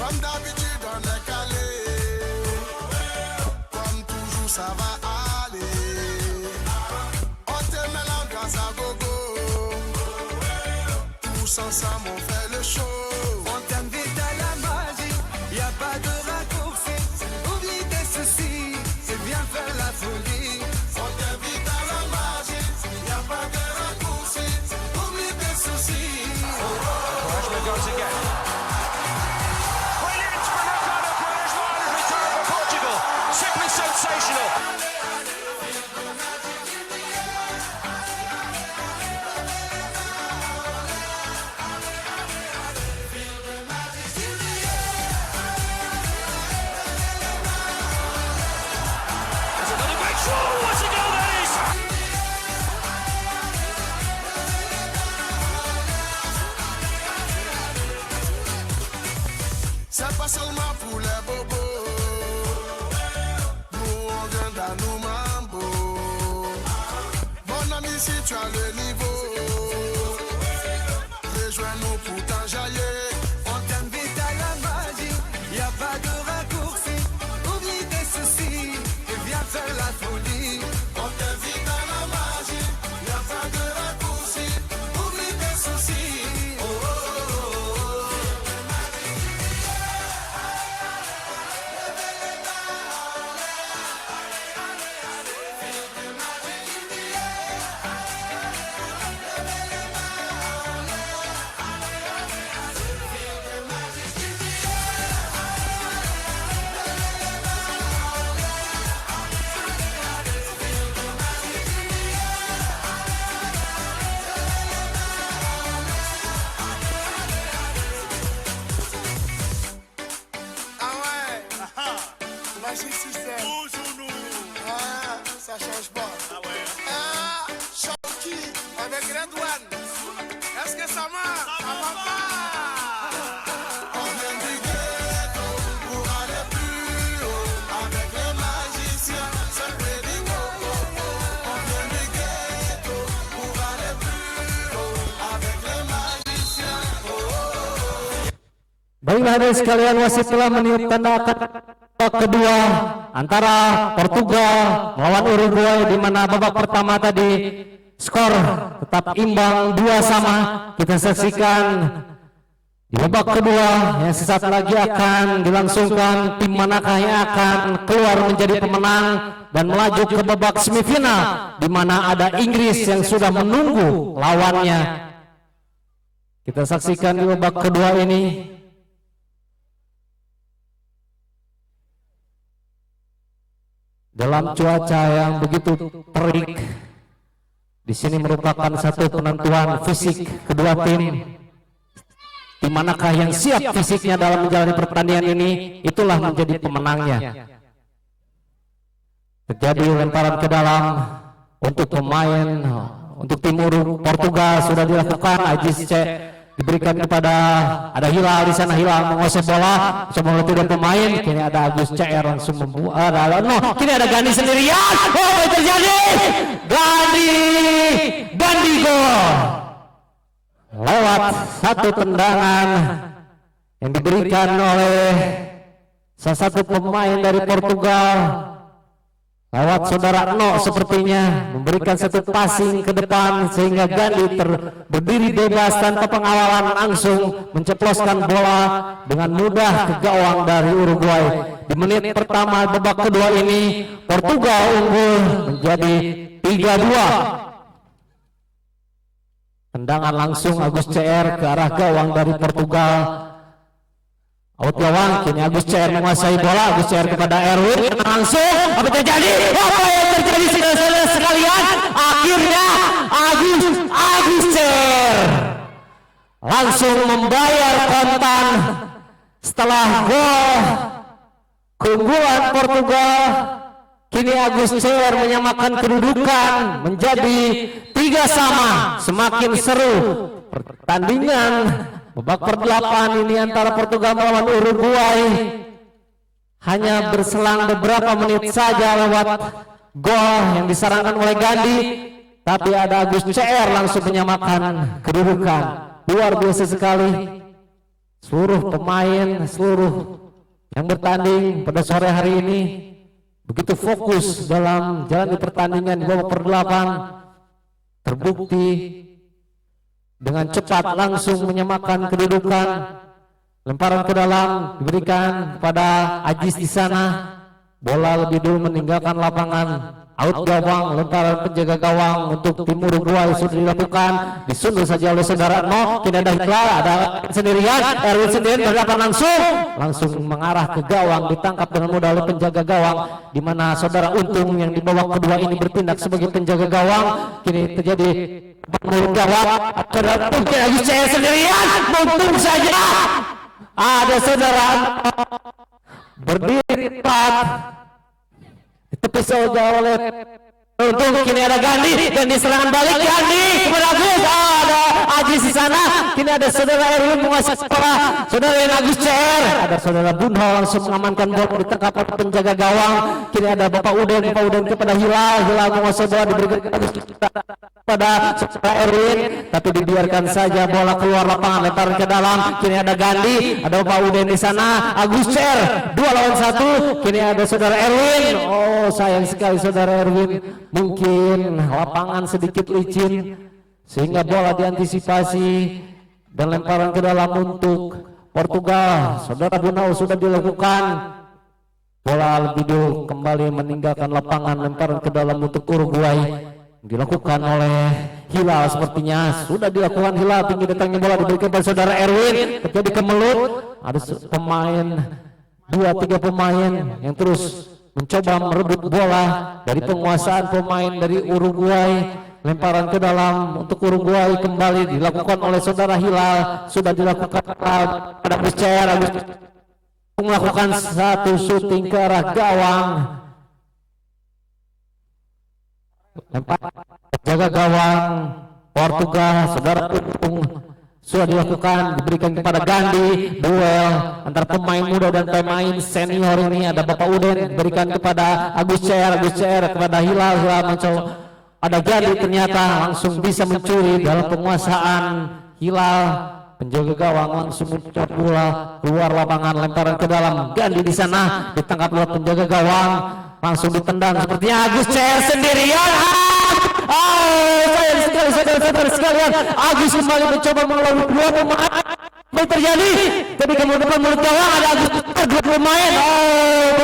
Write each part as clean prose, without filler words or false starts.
Comme d'habitude on est calé. Comme toujours ça va aller. On te met l'ambiance à gogo. Tous ensemble on fait le show. On t'invite à la magie, y a pas de raccourci. Oublie tes soucis, c'est bien faire la folie. On t'invite à la magie, y a pas de raccourci. Oublie tes soucis. Quaresma goes again. Brilliant from Ricardo Quaresma on his return for Portugal. Simply sensational. There's another great throw. What's a goal that is? C'est pas seulement pour les bobos. Nous on vient dans nos mambo. Mon ami, si tu as le niveau, rejoins-nous pour t'enjailler. On t'invite à la magie, y a pas de raccourci. Oublie tes soucis, et viens faire la folie. On t'invite à la magie, y a pas de raccourci. Oublie tes soucis. Oh, oh, oh, oh. Ah ouais, Magic System. Ah, ça change pas. Ah, Shoki avec Red One. Est-ce que ça marche? Ça va pas. On vient du ghetto pour aller plus haut. Avec les magiciens, c'est Freddy Coco. On vient du ghetto pour aller plus haut. Avec les magiciens. Baiklah hadirin sekalian, wasit telah meniup tanda babak kedua antara Portugal melawan Uruguay, di mana babak pertama tadi skor tetap imbang 2-2. Kita saksikan di babak kedua yang sesaat lagi akan dilangsungkan, tim manakah yang akan keluar menjadi pemenang dan melaju ke babak semifinal, di mana ada Inggris yang sudah menunggu lawannya. Kita saksikan di babak kedua ini. Dalam cuaca yang begitu terik, di sini merupakan satu penentuan fisik kedua tim. Di manakah yang siap fisiknya dalam menjalani pertandingan ini, itulah menjadi pemenangnya. Terjadi lemparan ke dalam untuk pemain, untuk tim Portugal sudah dilakukan. Ajis C diberikan kepada, ada Hilal di sana, Hilal menguasai bola, coba tidak pemain, kini ada Agus CR langsung membuat, kini ada Gandhi sendirian. Oh, terjadi Gandhi gol lewat satu tendangan yang diberikan oleh salah satu pemain dari Portugal. Lewat saudara No sepertinya memberikan satu passing ke depan sehingga Gandhi berdiri bebas tanpa pengawalan, langsung menceploskan bola dengan mudah ke gawang dari Uruguay. Di menit pertama babak kedua ini Portugal unggul menjadi 3-2. Tendangan langsung Agus CR ke arah gawang dari Portugal. Out gawang, kini Agus CR menguasai bola. Agus CR kepada Erwin, langsung apa terjadi? Apa yang terjadi saudara sekalian? Akhirnya Agus CR langsung membayar kontan setelah gol keunggulan Portugal. Kini Agus CR menyamakan kedudukan menjadi 3-3. Semakin seru pertandingan babak per-8 ini antara Portugal melawan Uruguay. Hanya berselang beberapa menit saja lewat gol yang disarankan oleh Gandhi, tapi ada Agus CR langsung menyamakan kedudukan. Luar biasa sekali. seluruh pemain, seluruh yang bertanding pada sore hari ini begitu fokus dalam jalan pertandingan di babak per-8, terbukti dengan cepat langsung menyamakan kedudukan. Lemparan ke dalam diberikan kepada Ajis di sana. Bola lebih dulu meninggalkan lapangan. Out gawang, lemparan penjaga gawang untuk tim Uruguay sudah dilakukan, disundul saja oleh saudara No. Kini ada Hikla, ada sendirian, Erwin sendirian berhadapan langsung mengarah ke gawang, ditangkap dengan mudah oleh penjaga gawang, di mana saudara Untung yang di babak kedua ini bertindak sebagai penjaga gawang. Kini terjadi mulut gawang, saudara Untung lagi sendirian, Untung saja. Ada saudara berdiri tepat tepi saudara oleh Untung. Kini ada Gandhi dan di serangan balik Gandhi kepada Agus, ada Ajis di sana. Kini ada saudara Erwin menguasai bola, saudara Agus CR, ada saudara Bunho langsung mengamankan bola, ditangkap oleh penjaga gawang. Kini ada Bapak Uden kepada Hilal menguasai bola, diberikan kepada saudara Erwin, tapi dibiarkan saja bola keluar lapangan, lemparan ke dalam. Kini ada Gandhi, ada Bapak Uden di sana, Agus CR 2 lawan 1. Kini ada saudara Erwin. Oh, sayang sekali saudara Erwin, mungkin lapangan sedikit licin sehingga bola diantisipasi dan lemparan ke dalam untuk Portugal. Saudara Bunau sudah dilakukan, bola lebih dulu kembali meninggalkan lapangan, lemparan ke dalam untuk Uruguay dilakukan oleh Hilal. Sepertinya sudah dilakukan Hilal, tinggi datangnya bola diberikan pada saudara Erwin, terjadi kemelut. Ada pemain 2-3 pemain yang terus mencoba merebut bola dari penguasaan pemain dari Uruguay. Lemparan ke dalam untuk Uruguay kembali dilakukan oleh saudara Hilal, sudah dilakukan pada Agus CR. Agus melakukan satu syuting ke arah gawang, lempar jaga gawang Portugal, saudara Untung sudah dilakukan, diberikan kepada Gandhi. Duel antara pemain muda dan pemain senior ini, ada Bapak Uden diberikan kepada Agus CR kepada Hilal mencoba. Ada Gandhi ternyata langsung bisa mencuri dalam penguasaan Hilal. Penjaga gawang langsung mencoba bola keluar lapangan, lemparan ke dalam. Gandhi di sana ditangkap oleh penjaga gawang, langsung ditendang. Sepertinya Agus CR sendirian. Sayang sekali saudara-saudara sekalian, Agus kembali mencoba melawan 2 pemain. Apa terjadi? Tapi kemudian depan mulut gawang ada Agus 2 pemain.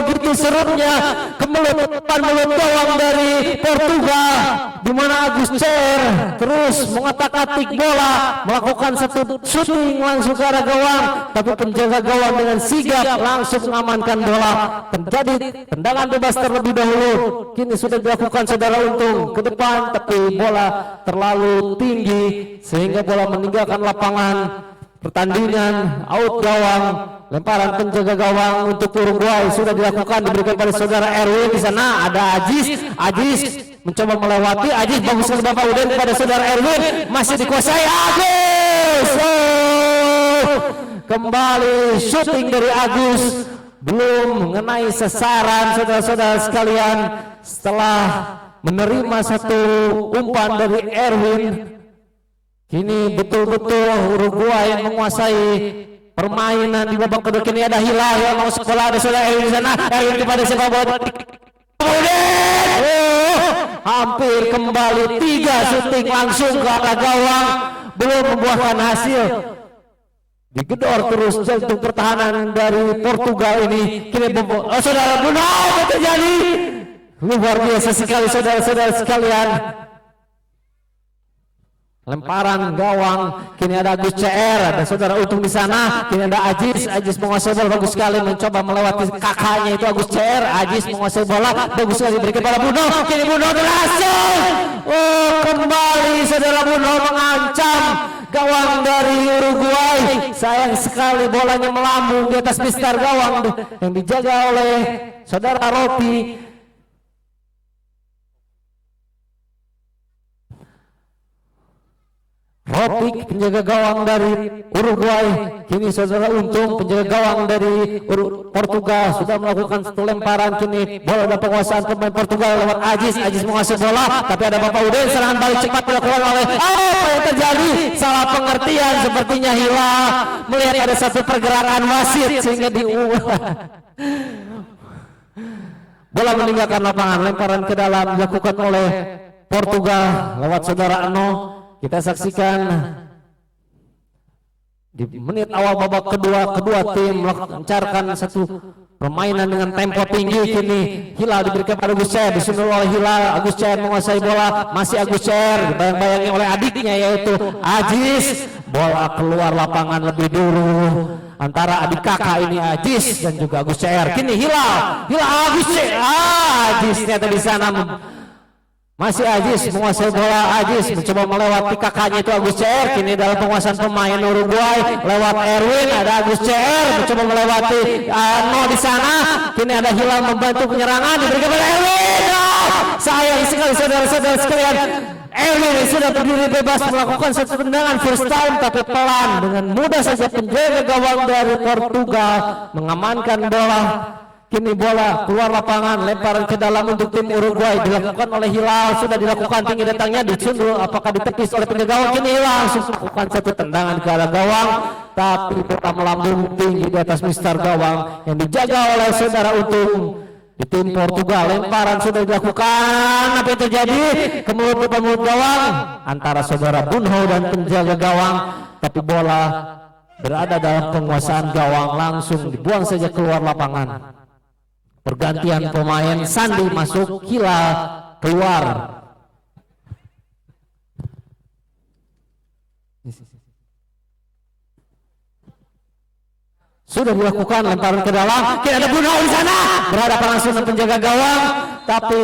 Begitu serunya kemelut depan mulut gawang dari Portugal, di mana Agus CR terus mengotak-atik bola, melakukan satu shooting langsung ke arah gawang, tapi penjaga gawang dengan sigap langsung mengamankan bola. Terjadi tendangan bebas terlebih dahulu. Kini sudah dilakukan saudara Untung ke depan, tapi bola terlalu tinggi sehingga bola meninggalkan lapangan pertandingan. Out gawang, lemparan penjaga gawang untuk Uruguay sudah dilakukan, diberikan pada saudara Erwin. Di sana ada Ajis mencoba melewati. Ajis bagus sekali Bapak Uden kepada saudara Erwin, masih dikuasai Agus. Kembali syuting dari Agus, belum mengenai sasaran saudara-saudara sekalian. Setelah menerima satu umpan dari Erwin, kini betul-betul Uruguay yang menguasai permainan di babak kedua. Kini ada Hilal yang mau sekolah, ada saudara Erwin di sana. Erwin kepada sepak bola. Hampir kembali 3 syuting langsung ke arah gawang, belum membuahkan hasil. Digedor terus jantung pertahanan dari Portugal ini. Kini saudara Bruno terjadi. Luar biasa sekali saudara-saudara sekalian. Lemparan gawang, kini ada Agus CR, ada saudara Untung di sana. Kini ada Ajis menguasai bola bagus sekali, mencoba melewati kakaknya itu Agus CR. Ajis menguasai bola bagus sekali, diberikan pada Bruno. Kini Bruno berhasil. Kembali saudara Bruno mengancam gawang dari Uruguay. Sayang sekali bolanya melambung di atas mistar gawang yang dijaga oleh saudara Roti. Ropik penjaga gawang dari Uruguay, kini saudara Untung penjaga gawang dari Portugal sudah melakukan satu lemparan, kini bola dalam penguasaan pemain Portugal lewat Ajis menguasai bola, tapi ada Bapak Udin, serangan balik cepat dilakukan oleh apa yang terjadi? Salah pengertian, sepertinya Hilal melihat ada satu pergerakan wasit sehingga bola meninggalkan lapangan, lemparan ke dalam dilakukan oleh Portugal lewat saudara Ano. Kita saksikan di menit awal babak kedua tim melancarkan satu permainan dengan tempo tinggi. Kini Hilal diberikan pada Agus Cair, disusul oleh Hilal. Agus Cair menguasai bola, masih Agus Cair dibayang-bayangi oleh adiknya yaitu Ajis. Bola keluar lapangan lebih dulu antara adik kakak ini Ajis dan juga Agus Cair. Kini Hilal Agus Cair, Ajis ternyata di sana. Masih Ajis menguasai bola, Ajis mencoba melewati kakaknya itu Agus Cair. Kini dalam penguasaan pemain Uruguay lewat Erwin, ada Agus Cair mencoba melewati Ano di sana. Kini ada Hilal membantu penyerangan, diberikan oleh Erwin. Sayang sekali saudara-saudara sekalian, Erwin sudah berdiri bebas melakukan satu tendangan first time, tapi pelan dengan mudah saja penjaga gawang dari Portugal mengamankan bola. Kini bola keluar lapangan, lemparan ke dalam untuk tim Uruguay dilakukan oleh Hilal, sudah dilakukan tinggi datangnya, disundul apakah ditepis oleh penjaga gawang. Kini Hilal langsung melakukan satu tendangan ke arah gawang, tapi bola melambung tinggi di atas mistar gawang yang dijaga oleh saudara Untung di tim Portugal. Lemparan sudah dilakukan, apa yang terjadi? Ke mulut gawang antara saudara Bunho dan penjaga gawang, tapi bola berada dalam penguasaan gawang, langsung dibuang saja keluar lapangan. Pergantian pemain, Sandi masuk, Hilal keluar. Sudah dilakukan lemparan ke dalam, kira ada Bunho di sana, berhadapan langsung dengan penjaga gawang, tapi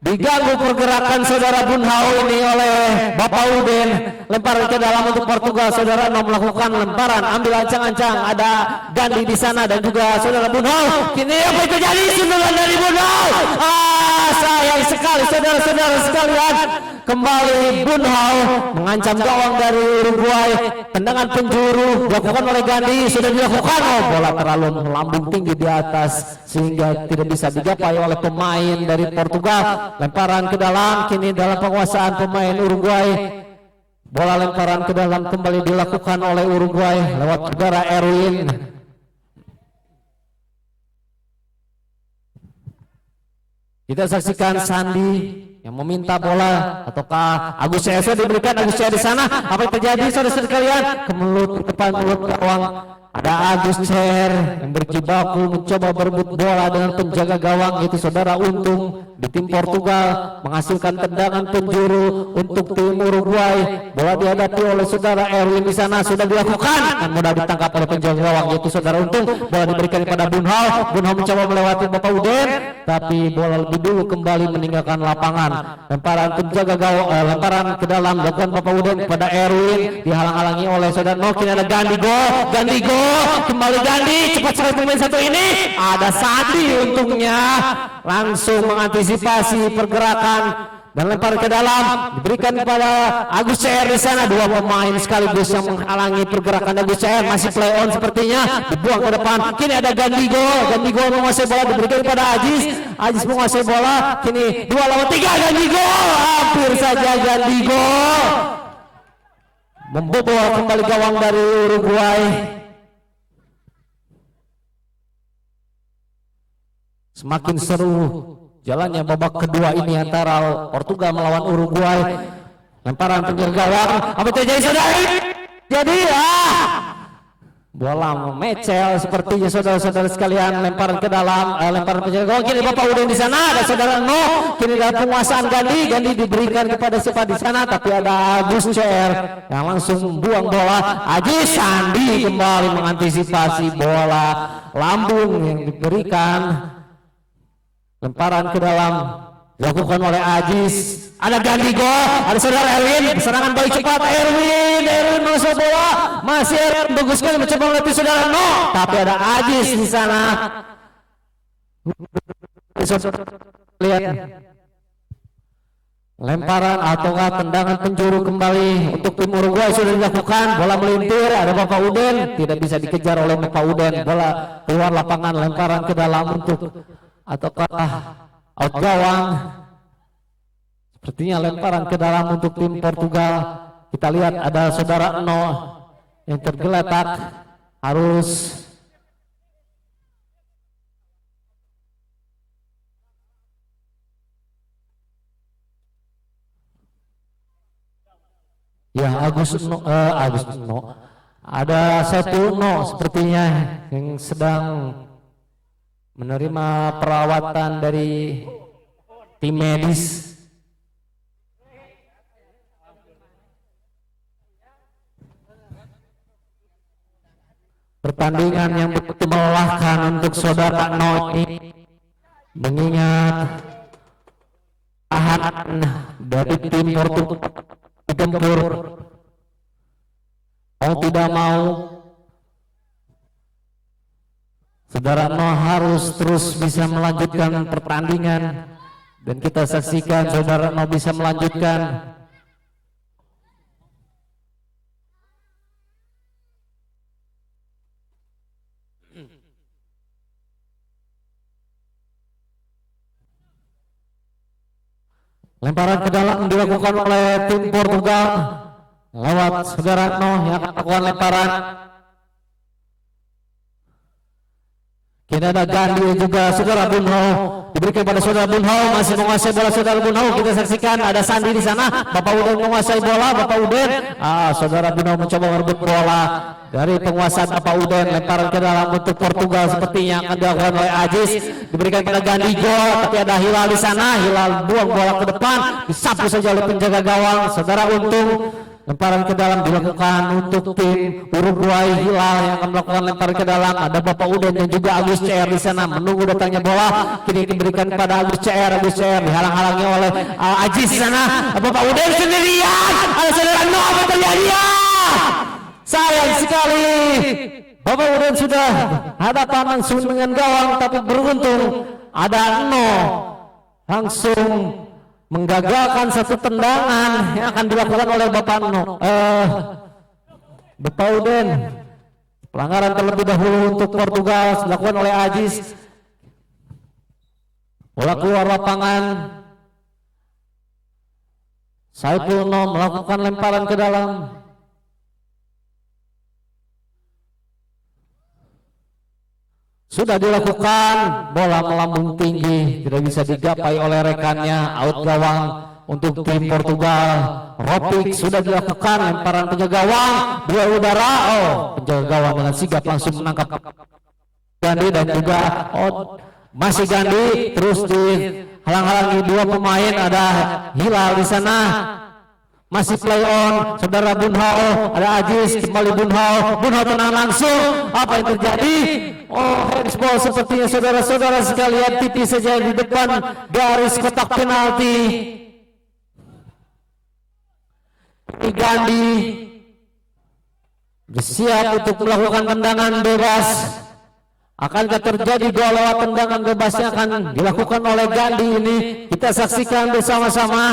diganggu pergerakan saudara Bunho ini oleh Bapak Udin. Lemparan ke dalam untuk Portugal, saudara Ano melakukan lemparan, ambil ancang-ancang, ada Gandhi di sana dan juga saudara Bunho. Kini apa yang terjadi? Sundulan dari Bunho. Sayang sekali saudara-saudara sekalian, kembali Bunho mengancam gawang dari Uruguay. Tendangan penjuru dilakukan oleh Gandhi, sudah dilakukan. Bola terlalu melambung tinggi di atas sehingga tidak bisa digapai oleh pemain dari Portugal. Lemparan ke dalam, kini dalam penguasaan pemain Uruguay. Bola lemparan ke dalam kembali dilakukan oleh Uruguay lewat saudara Erwin. Kita saksikan Sandi yang meminta bola, ataukah Agus Cair diberikan Agus Cair di sana. Apa yang terjadi saudara sekalian? Kemelut ke depan mulut gawang. Ada Agus Cair yang berjibaku mencoba berebut bola dengan penjaga gawang yaitu saudara Untung di tim Portugal, menghasilkan tendangan penjuru untuk tim Uruguay. Bola dihadapi oleh saudara Erwin di sana, sudah dilakukan dan mudah ditangkap oleh penjaga gawang yaitu saudara Untung. Bola diberikan kepada Bunho mencoba melewati Bapak Udin, tapi bola lebih dulu kembali meninggalkan lapangan. Lemparan penjaga gawang, lemparan ke dalam dilakukan Bapak Udin kepada Erwin, dihalang-halangi oleh saudara Nokin. Ada Gandhi go, kembali Gandhi, cepat sekali pemain satu ini. Ada Sandi untungnya langsung mengantisipasi pergerakan dan lempar ke dalam, diberikan kepada Agus Cair di sana. Dua pemain sekaligus yang menghalangi pergerakan Agus Cair, masih play on sepertinya, dibuang ke depan. Kini ada Gandhi go menguasai bola, diberikan kepada Ajis menguasai bola. Kini 2 lawan 3, Gandhi go, hampir saja Gandhi go membobol kembali gawang dari Uruguay. Semakin seru jalannya babak kedua ini antara Portugal melawan Uruguay. Lemparan penjaga gawang, apa terjadi saudara? Jadi bola memecel sepertinya saudara-saudara sekalian. Lemparan ke dalam, lemparan penjaga gawang. Kini Bapak Udin di sana, ada saudara No. Kini dalam penguasaan Gandhi diberikan kepada siapa di sana, tapi ada Agus Cair yang langsung buang bola. Ajis Sandi kembali mengantisipasi bola lambung yang diberikan. Lemparan ke dalam dilakukan oleh Ajis. Ada Gandhi go, ada saudara Erwin, serangan balik cepat Erwin masuk bola, masih Erwin bagus sekali mencoba melatih saudara No, tapi ada Ajis di sana. Lihat Lemparan ataukah tendangan penjuru kembali untuk tim Uruguay sudah dilakukan. Bola melintir, ada Bapak Uden, tidak bisa dikejar oleh Bapak Uden. Bola keluar lapangan, lemparan ke dalam untuk ataukah out gawang. Sepertinya lemparan ke dalam untuk tim Portugal. Kita lihat ada saudara Eno yang tergeletak, harus ya Agus Eno. Ada satu Eno sepertinya yang sedang menerima perawatan dari tim medis. Pertandingan yang begitu melelahkan untuk saudara Eno ini, mengingat tahan dari tim Portugal digempur. Mau tidak mau saudara Eno harus terus bisa melanjutkan pertandingan, dan kita saksikan saudara Eno bisa melanjutkan. Lemparan ke dalam dilakukan oleh tim Portugal lewat saudara Eno yang akan melakukan lemparan. Kini ada Gandhi juga saudara Bunho, diberikan pada saudara Bunho, masih menguasai bola saudara Bunho. Kita saksikan ada Sandi di sana. Bapak Uden menguasai bola, Bapak Uden. Saudara Bunho mencoba merebut bola dari penguasaan Bapak Uden. Lemparan ke dalam untuk Portugal sepertinya akan dilakukan oleh Ajis. Diberikan pada Gandhi, gol, tapi ada Hilal di sana. Hilal buang bola ke depan, disapu saja oleh penjaga gawang. Saudara Untung. Lemparan ke dalam dilakukan untuk tim Uruguay. Hilal yang akan melakukan lemparan ke dalam. Ada Bapak Uden dan juga Agus CR di sana menunggu datangnya bola. Kini diberikan kepada Agus CR. Agus CR dihalang-halangi oleh Ajis di sana. Bapak Uden sendirian. Ada saudara Eno, apa terjadi? Sayang sekali. Bapak Uden sudah hadapan langsung dengan gawang, tapi beruntung ada Eno langsung menggagalkan satu tendangan yang akan dilakukan oleh Bapak Eno. Bapak Uden. Pelanggaran terlebih dahulu untuk Portugal dilakukan oleh Ajis. Bola keluar lapangan. Saiful Eno melakukan lemparan ke dalam. Sudah dilakukan, bola melambung tinggi, tidak bisa digapai oleh rekannya, out gawang untuk tim Portugal. Ropik sudah dilakukan, lemparan penjaga gawang, dua udara, penjaga gawang dengan sigap langsung menangkap Gandhi dan juga masih Gandhi, terus dihalang-halangi dua pemain, ada Hilal di sana. Masih play on, saudara Bunho, ada Ajis, kembali Bunho tenang langsung. Apa yang terjadi? Handsball sepertinya saudara-saudara sekalian, tipis saja di depan garis kotak penalti. Gandhi bersiap untuk melakukan tendangan bebas. Akankah terjadi gol lewat tendangan bebas yang akan dilakukan oleh Gandhi ini? Kita saksikan bersama-sama.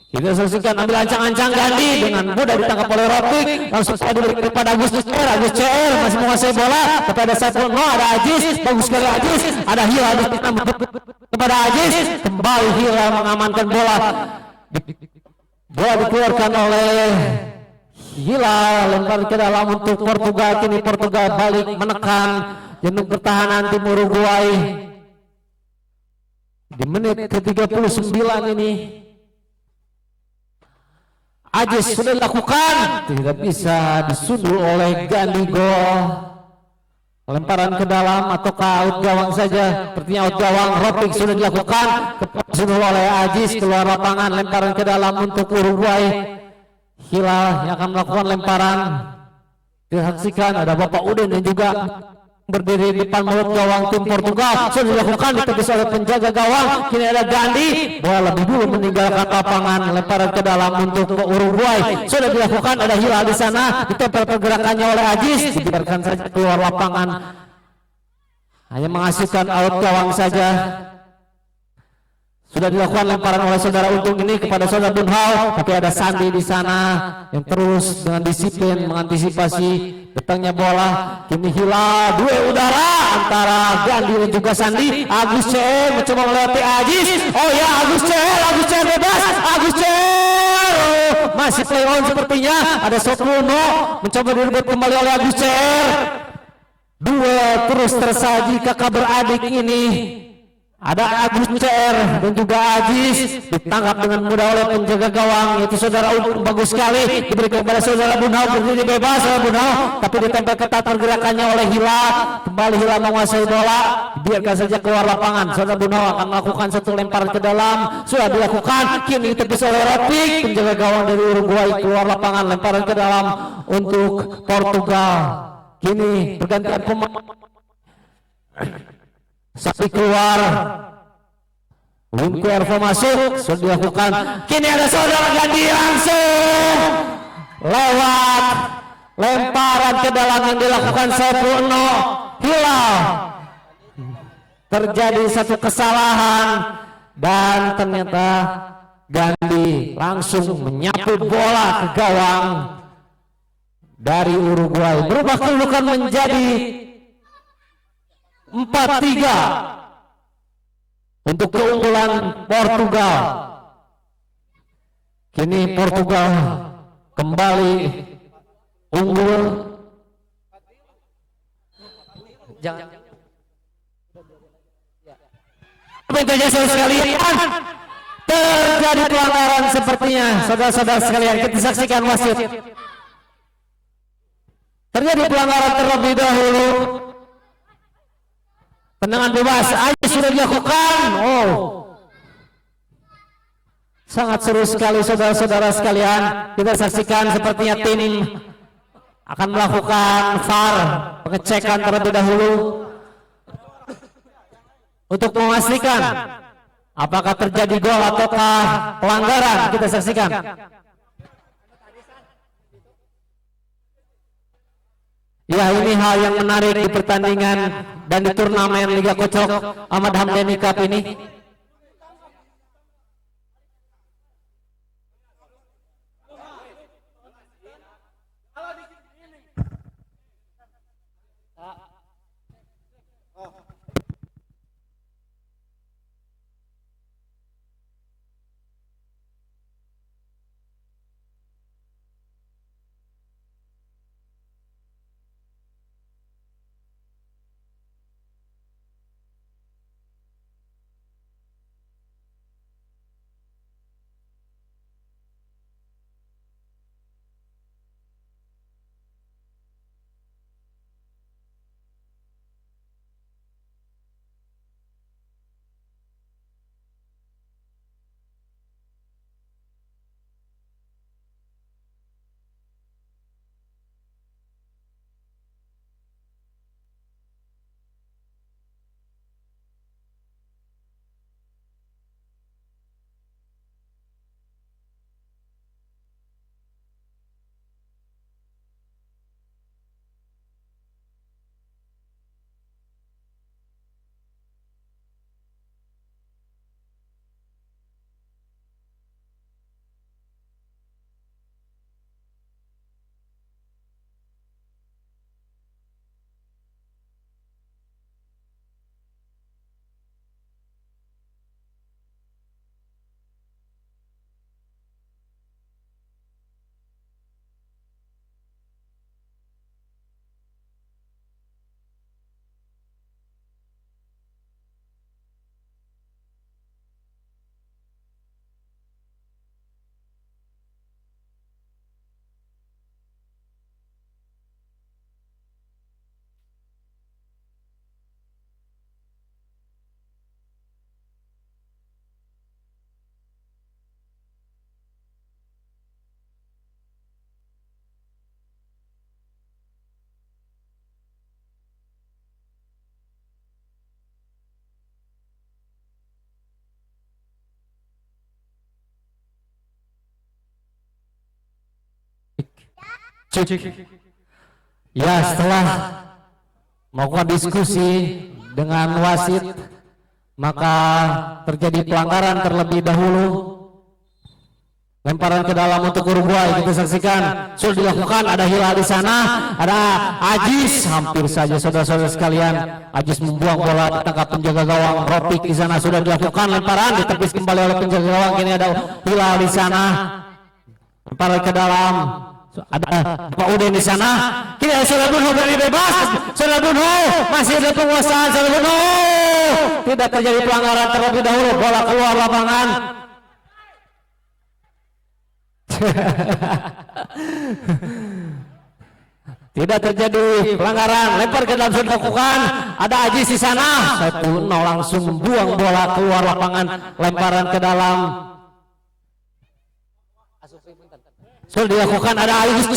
Kita saksikan ambil ancang-ancang Gandhi dengan mudah ditangkap oleh Ropik, langsung saja diberikan kepada Agus CR. Agus CR masih menguasai bola kepada Saiful Eno, ada Ajis, bagus sekali Ajis, ada Hilal kepada Ajis, kembali Hilal mengamankan bola. Bola dikeluarkan oleh Hilal, lempar ke dalam untuk Portugal. Kini Portugal balik menekan jantung pertahanan tim Uruguay di menit ke-39 ini. Ajis sudah dilakukan, tidak bisa disundul oleh Gandhi. Gol. Lemparan ke dalam ataukah out gawang saja? Sepertinya out gawang. Ropik sudah dilakukan, disundul oleh Ajis, keluar lapangan. Lemparan ke dalam untuk Uruguay. Hilal yang akan melakukan lemparan. Disaksikan ada Bapak Uden dan juga berdiri di depan mulut gawang tim Portugal. Sudah dilakukan, ditepis oleh penjaga gawang. Kini ada Gandhi, bola lebih dulu meninggalkan lapangan. Lemparan ke dalam untuk Uruguay. Sudah dilakukan, ada Hilal di sana, ditempel pergerakannya oleh Ajis, dibiarkan saja keluar lapangan. hanya menghasilkan out gawang saja. Sudah dilakukan lemparan oleh saudara Untung ini kepada saudara Bunhau, tapi ada Sandi di sana yang terus dengan disiplin mengantisipasi datangnya bola. Kini Hilal dua udara antara Gandhi dan juga Sandi. Agus CR mencoba melewati Ajis. Oh ya, Agus CR bebas. Agus CR masih play on sepertinya. Ada Sopruno mencoba direbut kembali oleh Agus CR. Dua terus tersaji kakak beradik ini. Ada Agus CR dan juga Ajis, ditangkap dengan mudah oleh penjaga gawang yaitu saudara Untung. Bagus sekali diberikan kepada saudara Bunhau, berdiri bebas saudara Bunhau, tapi ditempel ketat pergerakannya oleh Hilal. Kembali Hilal menguasai bola, biarkan saja keluar lapangan. Saudara Bunhau akan melakukan satu lemparan ke dalam, sudah dilakukan, kini ditepis oleh Rotik, penjaga gawang dari Uruguay. Keluar lapangan, lemparan ke dalam untuk Portugal. Kini pergantian pemain. Sapi keluar, Wimku Ervo masuk, sudah dilakukan. Kini ada saudara Gandhi langsung lewat lemparan ke dalam yang dilakukan Sepurno. Hilal terjadi satu kesalahan dan ternyata Gandhi langsung menyapu bola ke gawang dari Uruguay, berubah kedudukan menjadi 4-3 untuk keunggulan Portugal. Kini Portugal kembali unggul. Jangan. Pintunya sekalian, terjadi pelanggaran sepertinya, saudara-saudara sekalian. Kita saksikan wasit. Terjadi pelanggaran terlebih dahulu. Tendangan bebas aja sudah dilakukan. Oh, sangat seru sekali saudara-saudara sekalian. Kita saksikan sepertinya tim akan melakukan VAR, pengecekan terlebih dahulu untuk memastikan apakah terjadi gol ataukah pelanggaran. Kita saksikan. Ya, ini hal yang menarik di pertandingan dan di turnamen Liga Kocok Ahmad Hamdani Cup ini. Ya, setelah melakukan diskusi dengan wasit, maka terjadi pelanggaran terlebih dahulu. Lemparan ke dalam untuk Uruguay, kita saksikan sudah dilakukan, ada Hilal di sana, ada Ajis, hampir saja saudara-saudara sekalian, Ajis membuang bola, ditangkap penjaga gawang Ropik di sana, sudah dilakukan lemparan, ditepis kembali oleh penjaga gawang, kini ada Hilal di sana, lemparan ke dalam, ada Pak Udin di sana, kini ada Saudara Bunho dari bebas, Saudara Bunho masih ada penguasaan, Saudara Bunho, tidak terjadi pelanggaran terlebih dahulu, bola keluar lapangan. Tidak terjadi pelanggaran, lempar ke dalam sudah dilakukan, ada Ajis di sana, Saiful langsung membuang bola keluar lapangan, lemparan ke dalam, sudah dilakukan, ada Agus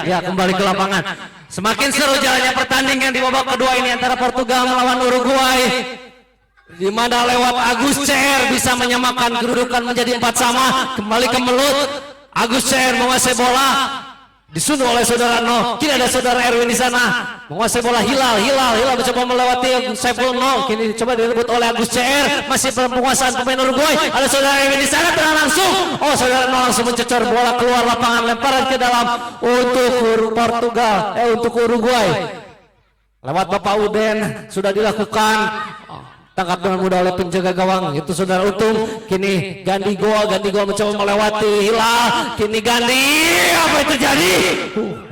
ya kembali ke lapangan. Semakin seru jalannya pertandingan di babak kedua ini antara Portugal melawan Uruguay, di mana lewat Agus CR bisa menyamakan kedudukan menjadi 4 sama. Kembali ke Melut, Agus CR menguasai bola, disunuh oleh Saudara No. Kini ada Saudara Erwin di sana menguasai bola. Hilal mencoba melewati Saiful No. Kini coba direbut oleh Agus CR, masih penguasaan pemain Uruguay. Ada Saudara Erwin di sana, tenang langsung. Oh, Saudara No langsung mencecor bola keluar lapangan, lemparan ke dalam untuk Portugal, untuk Uruguay. Lewat Bapak Uden sudah dilakukan. Tangkap dengan mudah oleh penjaga gawang, itu Saudara Untung. Kini Gandhi Goa mencoba melewati Hilal. Kini Gandhi, apa yang terjadi?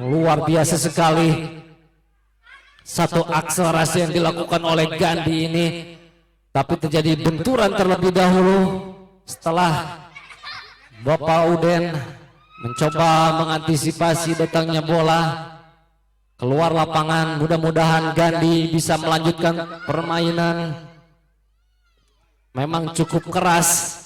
Luar biasa sekali. Satu akselerasi yang dilakukan oleh Gandhi ini, tapi terjadi benturan terlebih dahulu setelah Bapak Uden mencoba mengantisipasi datangnya bola keluar lapangan. Mudah-mudahan Gandhi bisa melanjutkan permainan. Memang cukup keras.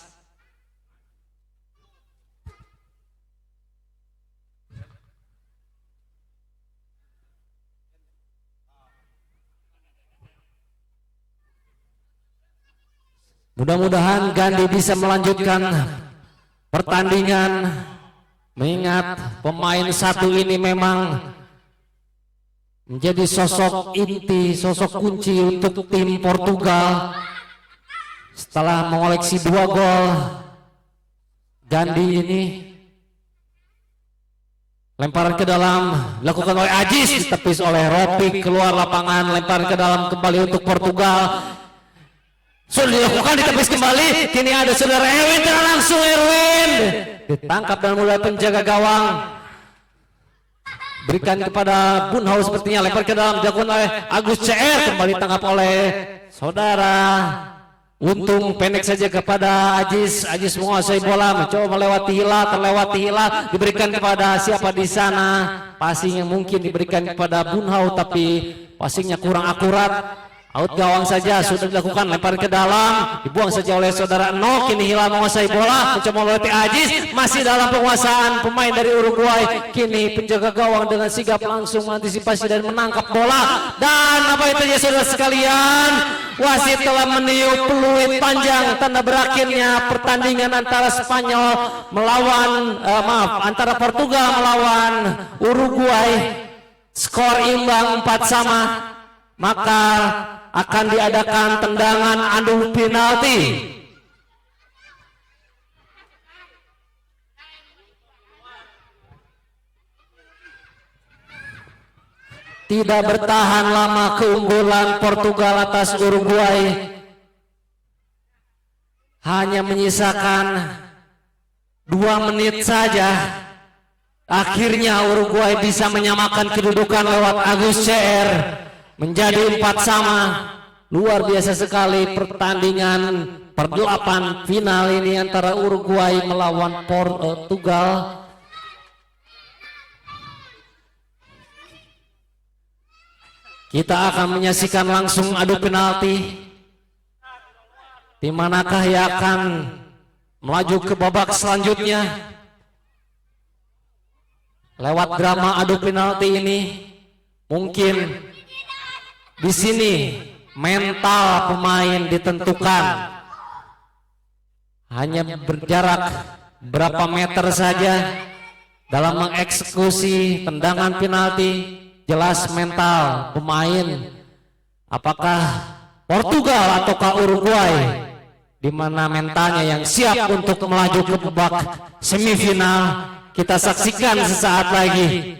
Mudah-mudahan Gandhi bisa melanjutkan pertandingan, mengingat pemain satu ini memang menjadi sosok inti, sosok kunci untuk tim Portugal. Setelah mengoleksi 2 gol, Gandhi ini lemparan ke dalam dilakukan oleh Ajis, ditepis oleh Ropik, keluar lapangan, lemparan ke dalam kembali untuk Portugal. Sudah dilakukan, ditepis kembali. Kini ada Saudara Erwin, langsung Erwin ditangkap dan mulai penjaga gawang. Berikan kepada Bunho sepertinya, lempar ke dalam dilakukan oleh Agus CR, kembali tangkap oleh Saudara Untung, pendek saja kepada Ajis. Ajis menguasai bola, mencoba melewati Hilal, terlewati Hilal, diberikan kepada siapa di sana? Passing yang mungkin diberikan kepada Bunho, tapi passingnya kurang akurat. Out gawang saja sudah dilakukan, lempar ke dalam, dibuang saja oleh Saudara No. Kini Hilal menguasai bola, mencoba melewati Ajis, masih dalam penguasaan pemain dari Uruguay. Kini penjaga gawang dengan sigap langsung mengantisipasi dan menangkap bola. Dan apa itu ya saudara sekalian? Wasit telah meniup peluit panjang tanda berakhirnya pertandingan antara Spanyol melawan antara Portugal melawan Uruguay. Skor imbang 4 sama. Maka akan diadakan tendangan adu penalti. Tidak bertahan lama keunggulan Portugal atas Uruguay. Hanya menyisakan 2 menit saja. Akhirnya Uruguay bisa menyamakan kedudukan lewat Agus CR. Menjadi 4 sama. luar biasa sekali pertandingan perdelapan final ini antara Uruguay melawan Portugal. Kita akan menyaksikan langsung adu penalti. Di manakah yang akan melaju ke babak selanjutnya? Lewat drama adu penalti ini, mungkin di sini mental pemain ditentukan. Hanya berjarak berapa meter saja dalam mengeksekusi tendangan penalti. Jelas mental pemain, apakah Portugal ataukah Uruguay, di mana mentalnya yang siap untuk melaju ke babak semifinal. Kita saksikan sesaat lagi.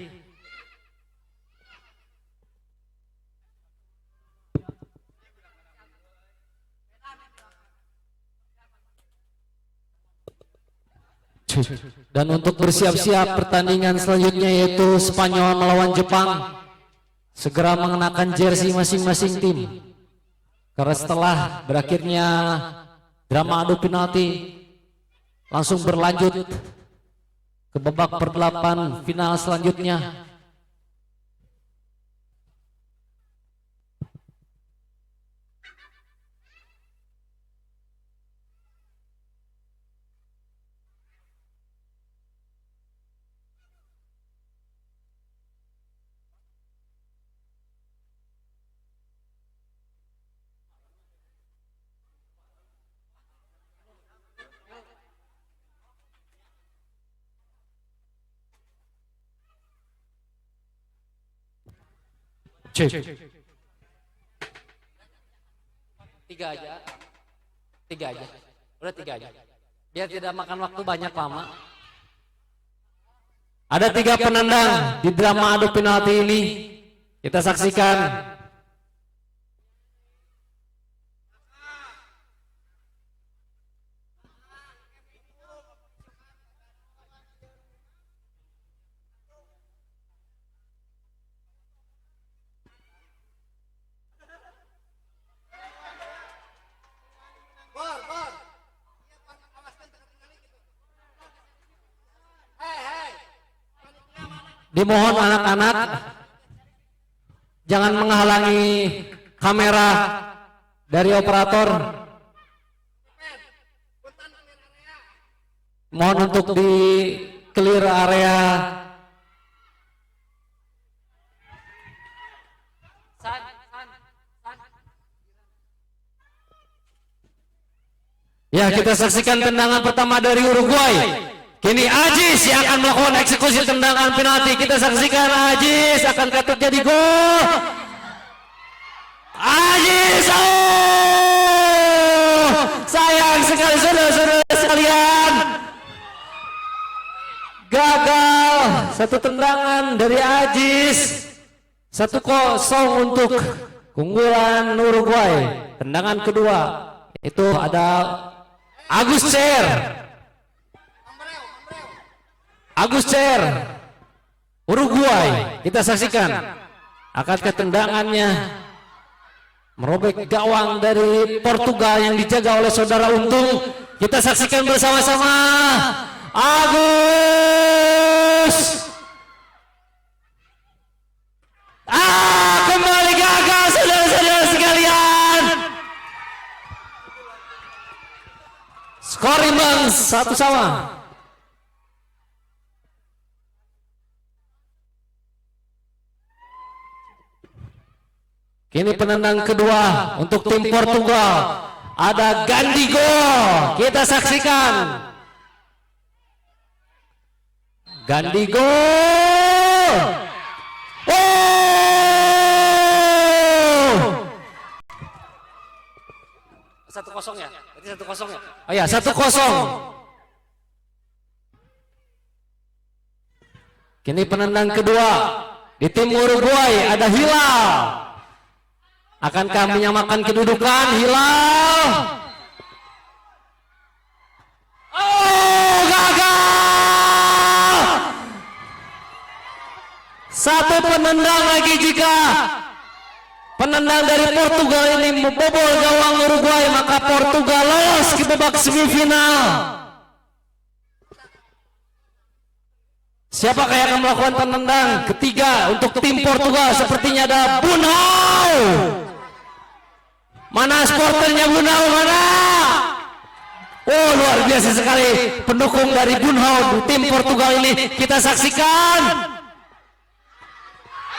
Dan untuk bersiap-siap pertandingan selanjutnya yaitu Spanyol melawan Jepang, segera mengenakan jersey masing-masing tim. Karena setelah berakhirnya drama adu penalti, langsung berlanjut ke babak perdelapan final selanjutnya. Tiga aja, udah tiga aja. Biar tidak makan waktu banyak lama. Ada 3 penendang di drama adu penalti ini. Kita saksikan. Dimohon anak-anak jangan menghalangi kamera dari operator. Mohon untuk di clear area. Ya, kita saksikan tendangan pertama dari Uruguay. Kini Ajis yang akan melakukan eksekusi tendangan penalti. Kita saksikan Ajis, akankah terjadi gol? Ajis, oh, sayang sekali saudara-saudara sekalian, gagal satu tendangan dari Ajis. 1-0 untuk keunggulan Uruguay. Tendangan kedua itu ada Agus Cer Uruguay. Kita saksikan, akankah tendangannya merobek gawang dari Portugal yang dijaga oleh saudara Untung. Kita saksikan bersama-sama. Agus kembali gagal saudara-saudara sekalian. Skor imbang 1-1. Kini penendang kedua untuk tim Portugal, ada Gandigo. Kita saksikan Gandigo. Oh, 1-0 ya? Berarti 1-0 ya? Oh ya, 1-0. Kini penendang kedua di tim Uruguay, ada Hilal. Akankah menyamakan kedudukan Hilal? Oh, gagal. Satu penendang lagi jika penendang dari Portugal ini membobol gawang Uruguay, maka Portugal lolos ke babak semifinal. Siapakah yang akan melakukan penendang ketiga untuk tim Portugal? Sepertinya ada Bunhau. Mana sporternya Bunhau, mana? Oh, luar biasa sekali pendukung dari Bunhau tim Portugal ini. Kita saksikan.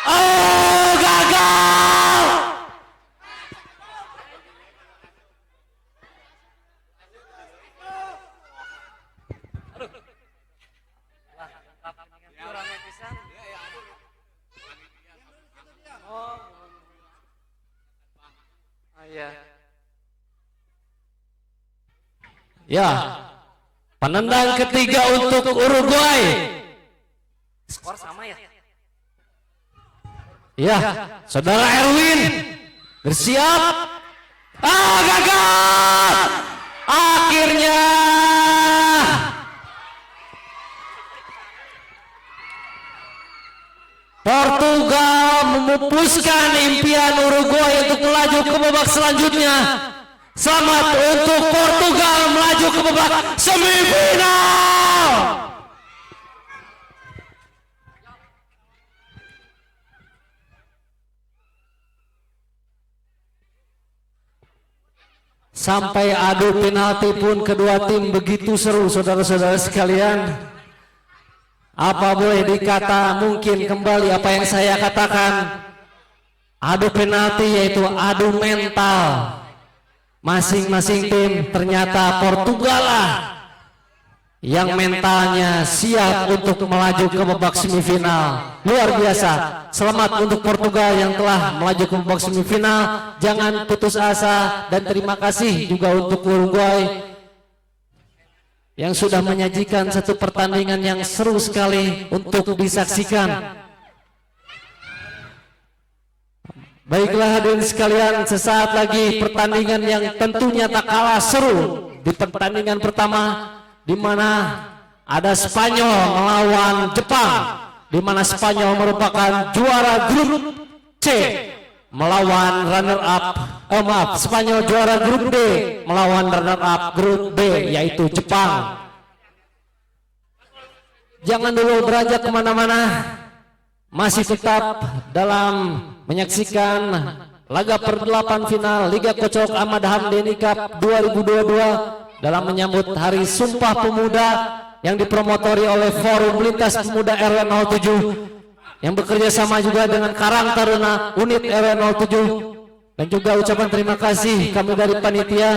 Oh, gagal. Ya, penendang ketiga untuk Uruguay. Skor sama ya? Ya, saudara Erwin bersiap. Ah, gagal. Akhirnya Portugal memupuskan impian Uruguay untuk melaju ke babak selanjutnya. Selamat untuk Portugal melaju ke babak semifinal. Sampai adu penalti pun kedua tim begitu seru, saudara-saudara sekalian. Apa boleh dikata, mungkin kembali apa yang saya katakan, adu penalti yaitu adu mental. Masing-masing tim, ternyata Portugal lah yang mentalnya siap untuk melaju ke babak semifinal. Luar biasa. Selamat untuk Portugal yang telah melaju ke babak semifinal. Jangan putus asa, dan terima kasih juga untuk Uruguay yang sudah menyajikan satu pertandingan yang seru sekali untuk disaksikan. Baiklah hadirin sekalian, sesaat lagi pertandingan yang tentunya tak kalah seru di pertandingan pertama, di mana ada Spanyol melawan Jepang, di mana Spanyol merupakan juara grup C melawan runner up. Spanyol juara grup D melawan runner up grup B yaitu Jepang. Jangan dulu beranjak kemana-mana, masih tetap dalam menyaksikan laga per-8 final Liga Kocok Ahmad Hamdani Cup 2022 dalam menyambut Hari Sumpah Pemuda yang dipromotori oleh Forum Lintas Pemuda RW 07 yang bekerja sama juga dengan Karang Taruna Unit RW 07, dan juga ucapan terima kasih kami dari panitia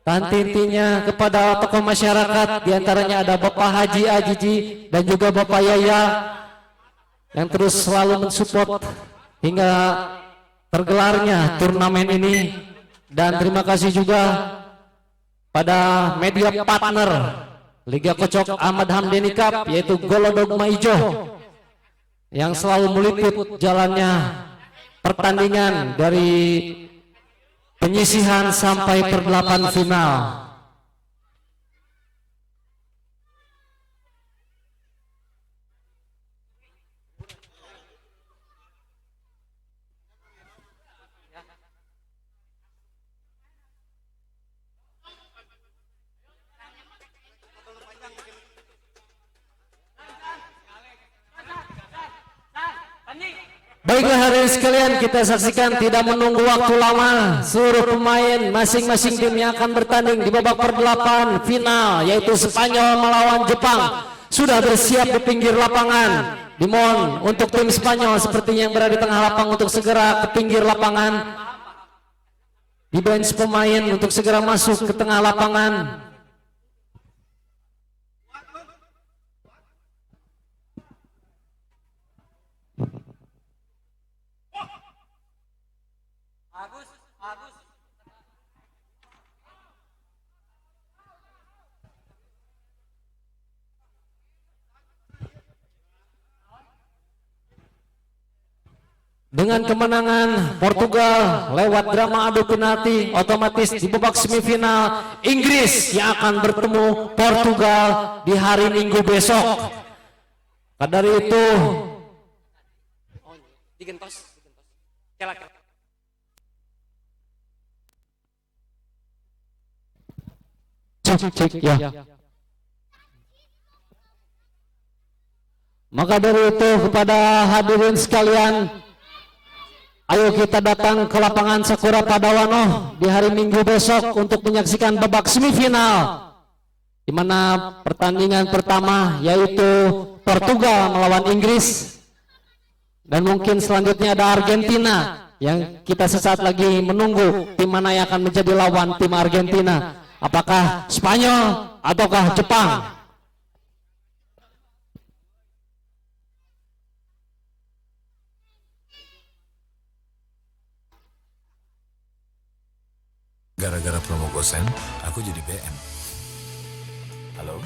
dan intinya kepada tokoh masyarakat, diantaranya ada Bapak Haji Ajiji dan juga Bapak Yaya yang terus selalu mensupport hingga tergelarnya turnamen ini. Dan terima kasih juga pada media partner Liga Kocok Ahmad Hamdani Cup yaitu Golodogma Ijo yang selalu meliput jalannya pertandingan dari penyisihan sampai per-8 final. Baiklah hadirin sekalian, kita saksikan tidak menunggu waktu lama, seluruh pemain masing-masing tim yang akan bertanding di babak per-8 final yaitu Spanyol melawan Jepang sudah bersiap di pinggir lapangan. Dimohon untuk tim Spanyol sepertinya yang berada di tengah lapangan untuk segera ke pinggir lapangan, di bench pemain untuk segera masuk ke tengah lapangan. Dengan kemenangan Portugal lewat drama adu penalti, otomatis di babak semifinal Inggris yang akan bertemu Portugal di hari Minggu besok. Dari itu Cek ya. Maka dari itu kepada hadirin sekalian, ayo kita datang ke lapangan Sakura Padawano di hari Minggu besok untuk menyaksikan babak semifinal, di mana pertandingan pertama yaitu Portugal melawan Inggris, dan mungkin selanjutnya ada Argentina yang kita sesaat lagi menunggu tim mana yang akan menjadi lawan tim Argentina. Apakah Spanyol ataukah Jepang? Gara-gara promo Gosen, aku jadi BM. Halo?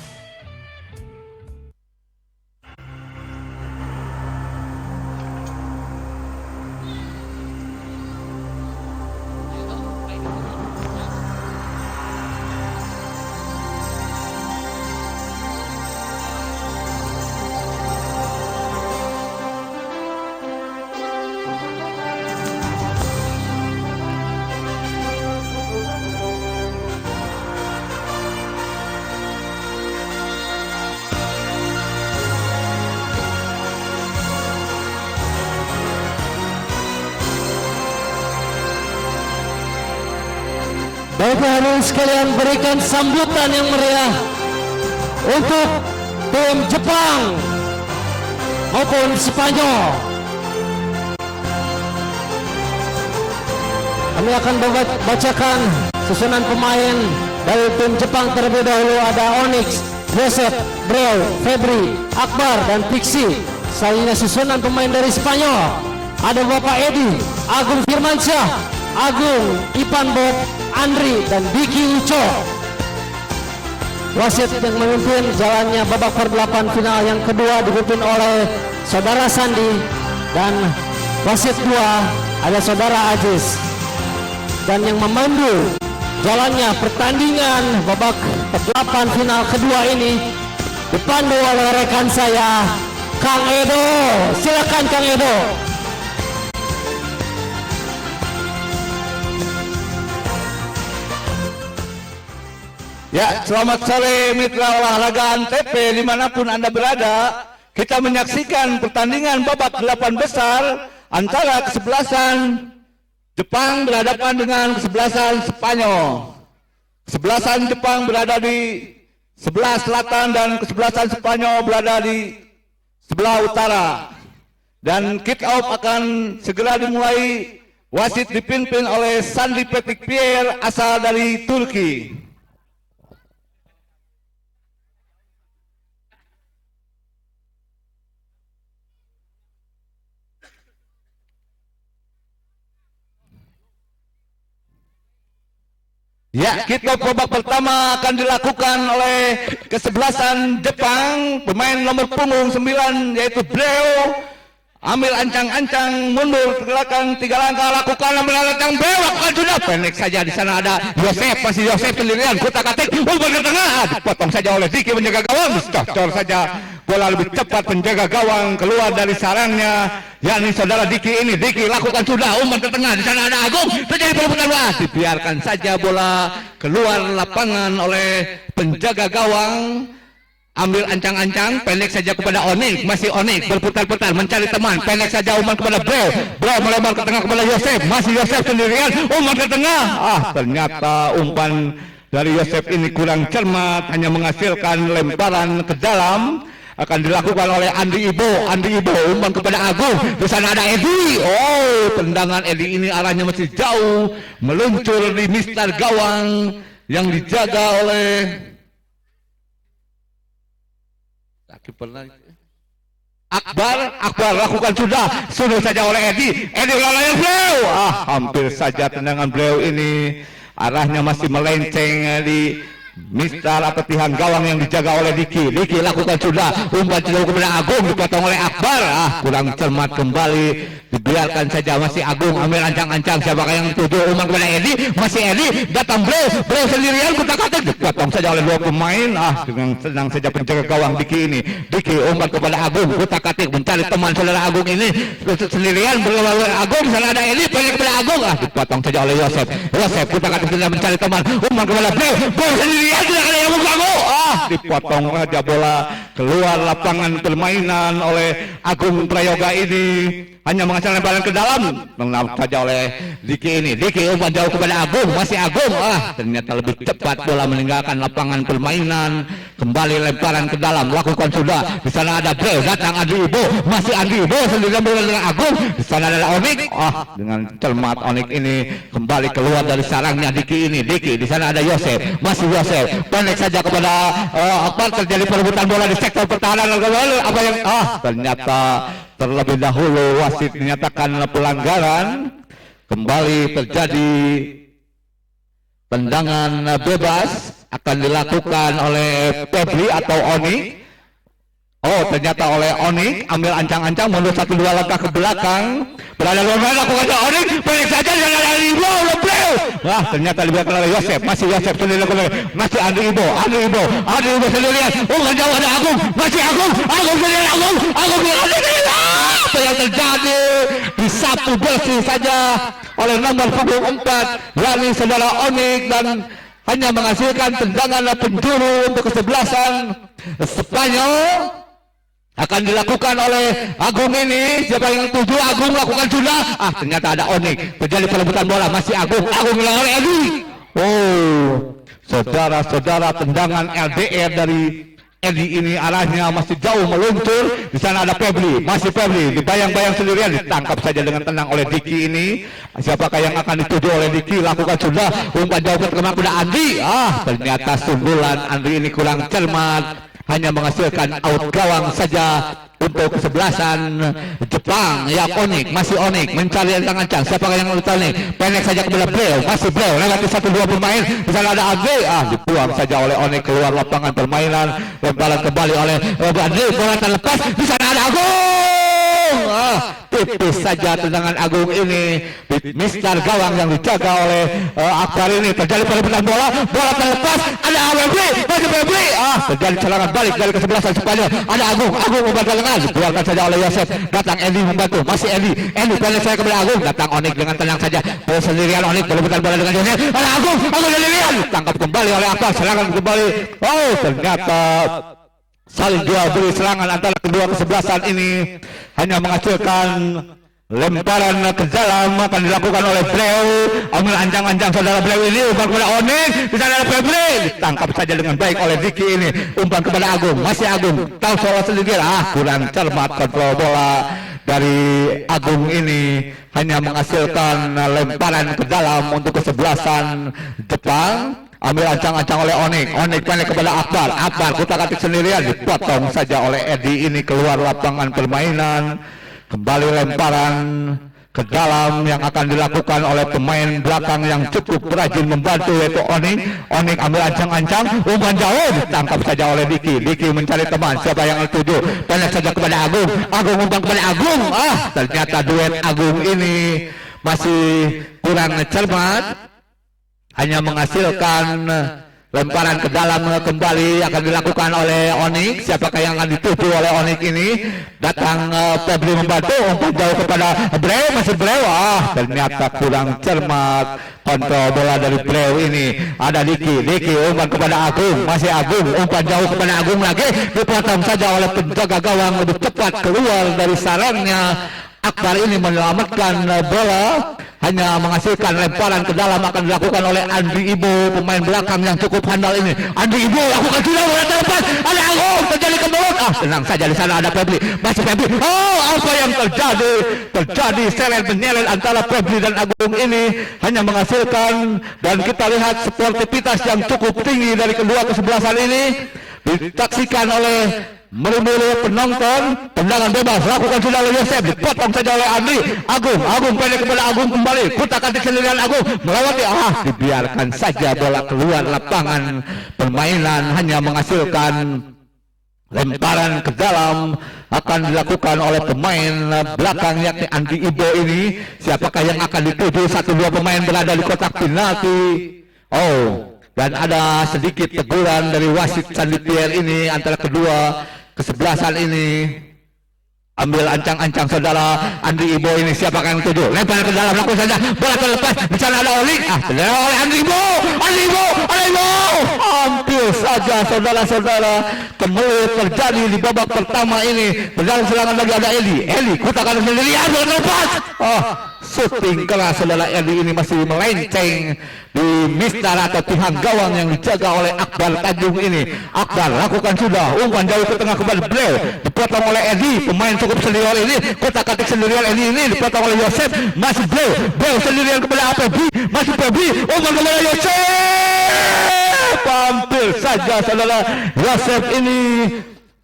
Baik hadirin sekalian, berikan sambutan yang meriah untuk tim Jepang maupun Spanyol. Kami akan bacakan susunan pemain dari tim Jepang. Terlebih dahulu ada Onyx, Joseph, Breu, Febri, Akbar, dan Pixie. Selanjutnya susunan pemain dari Spanyol. Ada Bapak Edi, Agung Firmansyah, Agung, Ipan Bob, Andri, dan Diki Uco. Wasit yang memimpin jalannya babak per-8 final yang kedua dipimpin oleh Saudara Sandi, dan wasit 2 ada Saudara Aziz. Dan yang memandu jalannya pertandingan babak per-8 final kedua ini dipandu oleh rekan saya, Kang Edo. Silakan Kang Edo. Ya, selamat sore mitra olahraga Antv dimanapun Anda berada. Kita menyaksikan pertandingan babak 8 besar antara kesebelasan Jepang berhadapan dengan kesebelasan Spanyol. Kesebelasan Jepang berada di sebelah selatan dan kesebelasan Spanyol berada di sebelah utara. Dan kick off akan segera dimulai. Wasit dipimpin oleh Sandi Petik Pierre asal dari Turki. Ya, kick-off babak pertama akan dilakukan oleh kesebelasan Jepang. Pemain nomor punggung 9 yaitu Breu. Ambil ancang-ancang, mundur ke belakang 3 langkah, lakukan ambil ancang, Breu lakukan sudah. Pendek saja, di sana ada Yosef, masih Yosef sendirian, kutak-katik, umpan ke tengah, dipotong saja oleh Diki menjaga gawang, cocor saja. Bola lebih cepat penjaga gawang keluar dari sarangnya, yakni Saudara Diki ini. Diki lakukan sudah, umpan ke tengah, di sana ada Agung, terjadi perebutan bola. Dibiarkan saja bola keluar lapangan oleh penjaga gawang. Ambil ancang-ancang, pendek saja kepada Onyx, masih Onyx berputar-putar mencari teman, pendek saja umpan kepada Breu. Breu melebar ke tengah kepada Yosef, masih Yosef sendirian, umpan ke tengah. Ternyata umpan dari Yosef ini kurang cermat, hanya menghasilkan lemparan ke dalam. Akan dilakukan oleh Andi Ibo, umpan kepada Agung. Di sana ada Edi. Oh, tendangan Edi ini arahnya masih jauh, meluncur di mistar gawang yang dijaga oleh Akbar lakukan sudah saja oleh Edi melalui Breu. Hampir saja tendangan Breu ini arahnya masih melenceng di mistar atau tiang gawang yang dijaga oleh Diki. Diki lakukan sudah, umpan jauh kepada Agung, dipotong oleh Akbar. Kurang cermat kembali biarkan saja, masih Agung ambil ancang-ancang, siapakah yang tuju, umpan kepada Edi, masih Edi, datang Breu sendirian, kutak-katik, dipotong saja oleh dua pemain. Dengan senang saja penjaga gawang Diki ini, Diki umpan kepada Agung, kutak-katik mencari teman saudara Agung ini sendirian, berlalu Agung, sana ada Edi, pendek kepada Agung, dipotong saja oleh Yosef, kutak-katik sedang mencari teman, umpan kepada Breu sendirian, tidak ada yang mengganggu, dipotong saja bola keluar lapangan permainan oleh Agung Prayoga ini, hanya menghasilkan lemparan ke dalam, menang saja oleh Diki ini. Diki umpan jauh kepada Agung, masih Agung, ternyata lebih cepat bola meninggalkan lapangan permainan, kembali lemparan ke dalam, lakukan sudah. Di sana ada Breu, datang Andri Ibo, masih Andri Ibo sendirian dengan Agung. Di sana ada Onik, dengan cermat Onik ini kembali keluar dari sarangnya Diki ini. Diki, di sana ada Yosef, masih Yosef, pendek saja kepada terjadi perebutan bola di sektor pertahanan. Apa yang ternyata terlebih dahulu wasit menyatakan pelanggaran, kembali terjadi tendangan bebas akan dilakukan oleh Febri atau Oni. Ternyata oleh Oni, ambil ancang-ancang mundur 1-2 langkah ke belakang, berada luar lakukan Oni, pendek saja dan ada Ibo, Breu. Ternyata dibiarkan oleh Yosef, masih Yosef sendiri, masih Andri Ibo sendirian, jauh ada Agung, masih Agung sendirian, Agung apa yang terjadi, disapu bersih saja oleh nomor punggung 4 yakni saudara Onik, dan hanya menghasilkan tendangan penjuru untuk kesebelasan Spanyol. Akan dilakukan oleh Agung ini, siapa yang tuju, Agung lakukan sudah, ternyata ada Onik, terjadi perebutan bola, masih Agung melawan oleh Edi. Saudara-saudara, tendangan LDR dari Edi ini arahnya masih jauh meluncur. Di sana ada Febri, masih Febri, dibayang-bayang sendirian, ditangkap saja dengan tenang oleh Diki ini. Siapakah yang akan dituju oleh Diki, lakukan sudah, umpan jauh kepada Andri. Ternyata sundulan Andri ini kurang cermat, hanya menghasilkan out gawang saja untuk kesebelasan Jepang. Ya, Onik, masih Onik mencari ancang-ancang, siapakah yang melutar nih, pendek saja kepada Breu, masih Breu, lewati 1-2 pemain, di sana ada Andri, dibuang saja oleh Onik keluar lapangan permainan, lemparan kembali oleh Andri, bola terlepas, di sana ada Agung, tipis saja tendangan Agung ini, Mister gawang yang dijaga oleh Akbar ini, terjadi perebutan bola terlepas, ada Febri, masih Febri, terjadi serangan balik dari kesebelasan Spanyol, ada Agung membantu lengan, dikeluarkan saja oleh Yosef, datang Edi membantu, masih Edi pendek saya kepada Agung, datang Onik dengan tenang saja, sendirian Onik, perebutan bola dengan Yosef, ada Agung sendirian, tangkap kembali oleh Akbar, serangan kembali, ternyata saling jual beli serangan antara kedua kesebelasan ini, hanya menghasilkan lemparan ke dalam, akan dilakukan oleh Breu, ambil ancang-ancang saudara Breu ini, umpan kepada Onik, di sana ada Febri, ditangkap saja dengan baik oleh Diki ini, umpan kepada Agung, masih Agung, tahu soal sendiri, kurang cermat kontrol bola dari Agung ini, hanya menghasilkan lemparan ke dalam untuk kesebelasan Jepang. Ambil ancang-ancang oleh Onik pendek kepada Akbar, kutak-katik sendirian, dipotong saja oleh Edi ini keluar lapangan permainan. Kembali lemparan ke dalam yang akan dilakukan oleh pemain belakang yang cukup rajin membantu, yaitu Onik ambil ancang-ancang, umpan jauh, ditangkap saja oleh Diki mencari teman, siapa yang dituju, pendek saja kepada Agung umpan kepada Agung, ternyata duet Agung ini masih kurang cermat, hanya menghasilkan lemparan ke dalam kembali, akan dilakukan oleh Onik, siapakah yang akan dituju oleh Onik ini, datang Febri membantu, umpan jauh kepada Breu, masih Breu, ternyata kurang cermat kontrol bola dari Breu ini, ada Diki umpan kepada Agung, masih Agung, umpan jauh kepada Agung lagi, dipotong saja oleh penjaga gawang, lebih cepat keluar dari sarangnya. Akbar ini menyelamatkan bola, hanya menghasilkan lemparan ke dalam, akan dilakukan oleh Andri Ibo, pemain belakang yang cukup handal ini. Andri Ibo lakukan sudah, bola terlepas, ada Agung terjadi ke mulut, tenang saja, di sana ada Febri, masih Febri, apa yang terjadi seret menyeret antara Febri dan Agung ini, hanya menghasilkan, dan kita lihat sportivitas yang cukup tinggi dari kedua kesebelasan ini, disaksikan oleh merimu penonton. Tendangan bebas lakukan sudah oleh Yosef, dipotong saja oleh Andri. Agung pendek kepada Agung kembali, kutak-katik sendirian Agung melewati, dibiarkan saja bola keluar lapangan permainan, hanya menghasilkan lemparan ke dalam akan dilakukan oleh pemain belakang yakni Andi Ibo ini. Siapakah yang akan dituju? 1-2 pemain berada di kotak penalti. Oh, dan ada sedikit teguran dari wasit Sandi Pierre ini antara kedua kesebelasan ini. Ambil ancang-ancang saudara Andi Ibo ini. Siapakah yang dituju? Lempar ke dalam, lakukan saja. Bola terlepas. Di sana ada Oli. Terlepas oleh Andi Ibo. Andi Ibo. Andi Ibo. Hampir saja saudara-saudara. Kemelut terjadi di babak pertama ini. Berjalan serangan lagi ada Eli. Eli kutakan sendirian. Bola terlepas. Shooting keras saudara. Eli ini masih melenceng di mistar atau tiang gawang yang dijaga oleh Akbar Tanjung ini. Akbar lakukan sudah. Umpan jauh ke tengah kembali Bleu. Dipotong oleh Edi. Pemain cukup senior ini. Kotak-katik sendirian Edi ini dipotong oleh Yosef. Masih Bleu. Bleu sendirian kepada Febi. Masih Febi. Umpan kepada Yosef. Hampir saja saudara. Yosef ini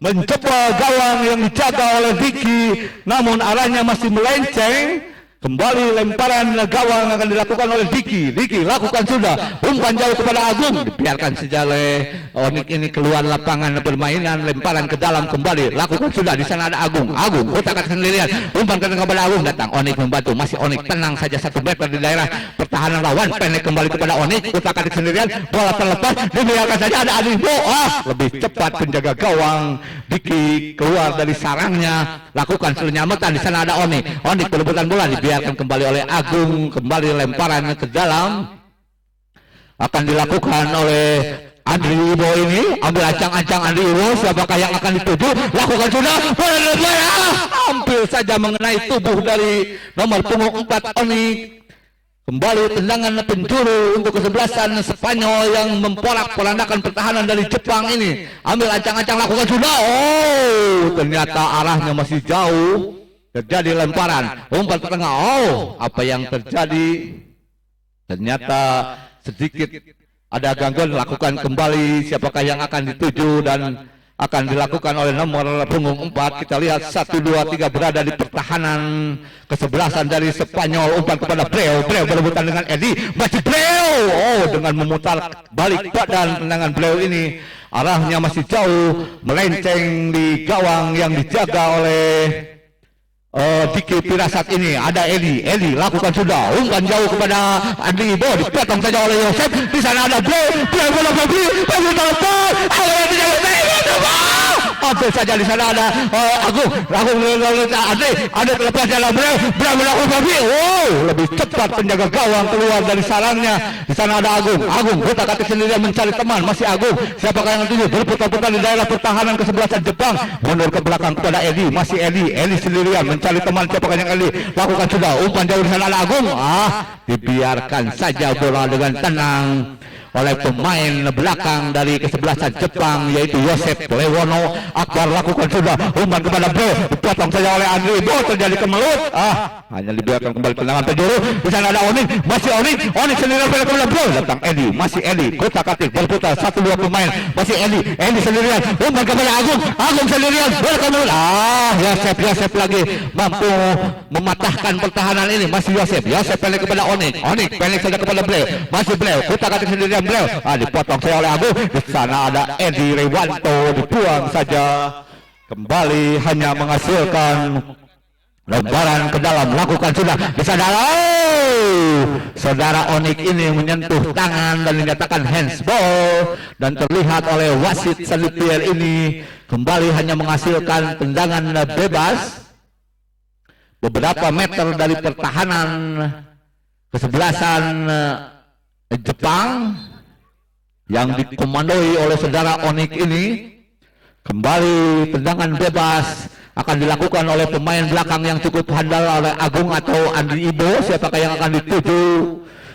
mencoba gawang yang dijaga oleh Diki. Namun arahnya masih melenceng. Kembali lemparan gawang akan dilakukan oleh Diki. Diki lakukan sudah. Umpan jauh kepada Agung. Dibiarkan saja oleh Onik ini keluar lapangan permainan. Lemparan ke dalam kembali. Lakukan sudah. Di sana ada Agung. Agung kotak sendirian. Umpan kepada Agung. Datang Onik membantu. Masih Onik tenang saja 1 meter di daerah pertahanan lawan. Pendek kembali kepada Onik. Kotak sendirian. Bola terlepas. Dibiarkan saja ada Adibo. Lebih cepat penjaga gawang. Diki keluar dari sarangnya. Lakukan penyelamatan. Di sana ada Onik. Onik perebutan bola. Dibiarkan kembali oleh Agung. Kembali lemparan ke dalam akan dilakukan oleh Andri Ibo ini. Ambil ancang-ancang Andri Ibo. Siapakah yang akan dituju? Lakukan sudah. Hampir saja mengenai tubuh dari nomor punggung 4 Onik. Kembali tendangan penjuru untuk kesebelasan Spanyol yang memporak-porandakan pertahanan dari Jepang ini. Ambil ancang-ancang, lakukan sudah. Ternyata arahnya masih jauh. Terjadi lemparan, umpan ke tengah. Apa yang terjadi? Ternyata sedikit ada gangguan. Lakukan kembali. Siapakah yang akan dituju dan akan dilakukan oleh nomor punggung 4. Kita lihat 1, 2, 3 berada di pertahanan kesebelasan dari Spanyol. Umpan kepada Breu. Breu berebutan dengan Edi. Masih Breu. Dengan memutar balik badan tendangan Breu ini. Arahnya masih jauh. Melenceng di gawang yang dijaga oleh Diki Pirasat ini. Ada Eli. Eli lakukan sudah. Umpan jauh kepada Andi Ibo. Dipotong saja oleh Yosef. Di sana ada Bleu. Bleu bola Febi. Febi telepon. Hampir saja di sana ada Agung. Agung ada terlepas jalan Bleu. Bleu melakukan Febi. Lebih cepat penjaga gawang keluar dari sarangnya. Di sana ada Agung. Agung kotak-katik sendirian mencari teman. Masih Agung. Siapakah yang tuju? Berputar-putar di daerah pertahanan kesebelasan Jepang. Mundur ke belakang kepada Edi. Masih Edi. Edi sendirian mencari teman. Siapakah yang Edi? Lakukan sudah. Umpan jauh di sana ada Agung. Dibiarkan saja bola dengan tenang oleh pemain belakang dari kesebelasan Jepang yaitu Yosef Lewono. Akbar lakukan sudah. Umpan kepada Bleu. Dipotong saja oleh Andri Ibo. Terjadi kemelut. Hanya dibiarkan kembali tendangan penjuru. Di sana ada Onik. Masih Onik. Onik sendirian kepada Bleu. Datang Edi. Masih Edi. Kotak-katik berputar 1-2 pemain. Masih Edi. Edi sendirian. Umpan kepada Agung. Agung sendirian. Berkemelut. Yosef lagi mampu mematahkan pertahanan ini. Masih Yosef. Yosef pendek kepada Onik. Onik pendek saja kepada Bleu. Masih Bleu. Kotak-katik sendirian Bleu. Dipotong saya oleh Agung. Di sana ada Edi Rewanto. Dibuang saja. Kembali hanya menghasilkan lemparan ke dalam. Lakukan sudah. Di sana saudara Onik ini menyentuh tangan dan dinyatakan handsball. Dan terlihat oleh wasit Sandi Pierre ini kembali hanya menghasilkan tendangan bebas beberapa meter dari pertahanan kesebelasan Jepang yang dikomandoi oleh saudara Onik ini. Kembali tendangan bebas akan dilakukan oleh pemain belakang yang cukup handal oleh Agung atau Andri Ibo. Siapakah yang akan dituju?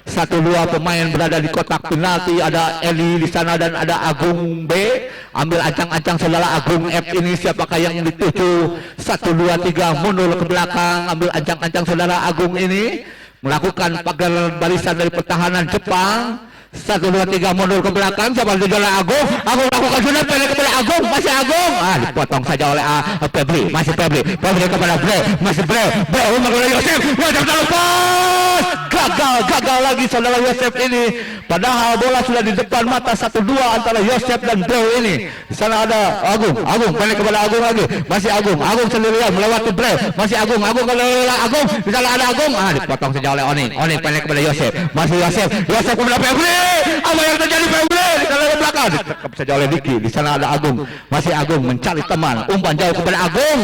1-2 pemain berada di kotak penalti. Ada Eli di sana dan ada Agung B. Ambil ancang-ancang saudara Agung F ini. Siapakah yang dituju? 1, 2, 3 mundur ke belakang. Ambil ancang-ancang saudara Agung ini. Melakukan pagar barisan dari pertahanan Jepang. 1, 2, 3 mundur ke belakang. Siapa tuju oleh Agung. Agung lakukan sudah pendek kepada Agung. Masih Agung. Dipotong saja oleh Febri. Masih Febri. Febri kepada Bre. Masih Bre. Bre umpan kepada Yosef. Yosef terlepas. Gagal lagi saudara Yosef ini. Padahal bola sudah di depan mata 1-2 antara Yosef dan Bre ini. Di sana ada Agung. Agung pendek kepada Agung lagi. Masih Agung. Agung sendirian melewati Bre. Masih Agung. Agung kepada Agung. Di sana ada Agung. Dipotong saja oleh Onik. Onik pendek kepada Yosef. Masih Yosef. Yosef kepada Febri. Apa yang terjadi Febri? Di sana ada belakang. Ditangkap saja oleh Diki. Di sana ada Agung. Masih Agung mencari teman. Umpan jauh kepada Agung.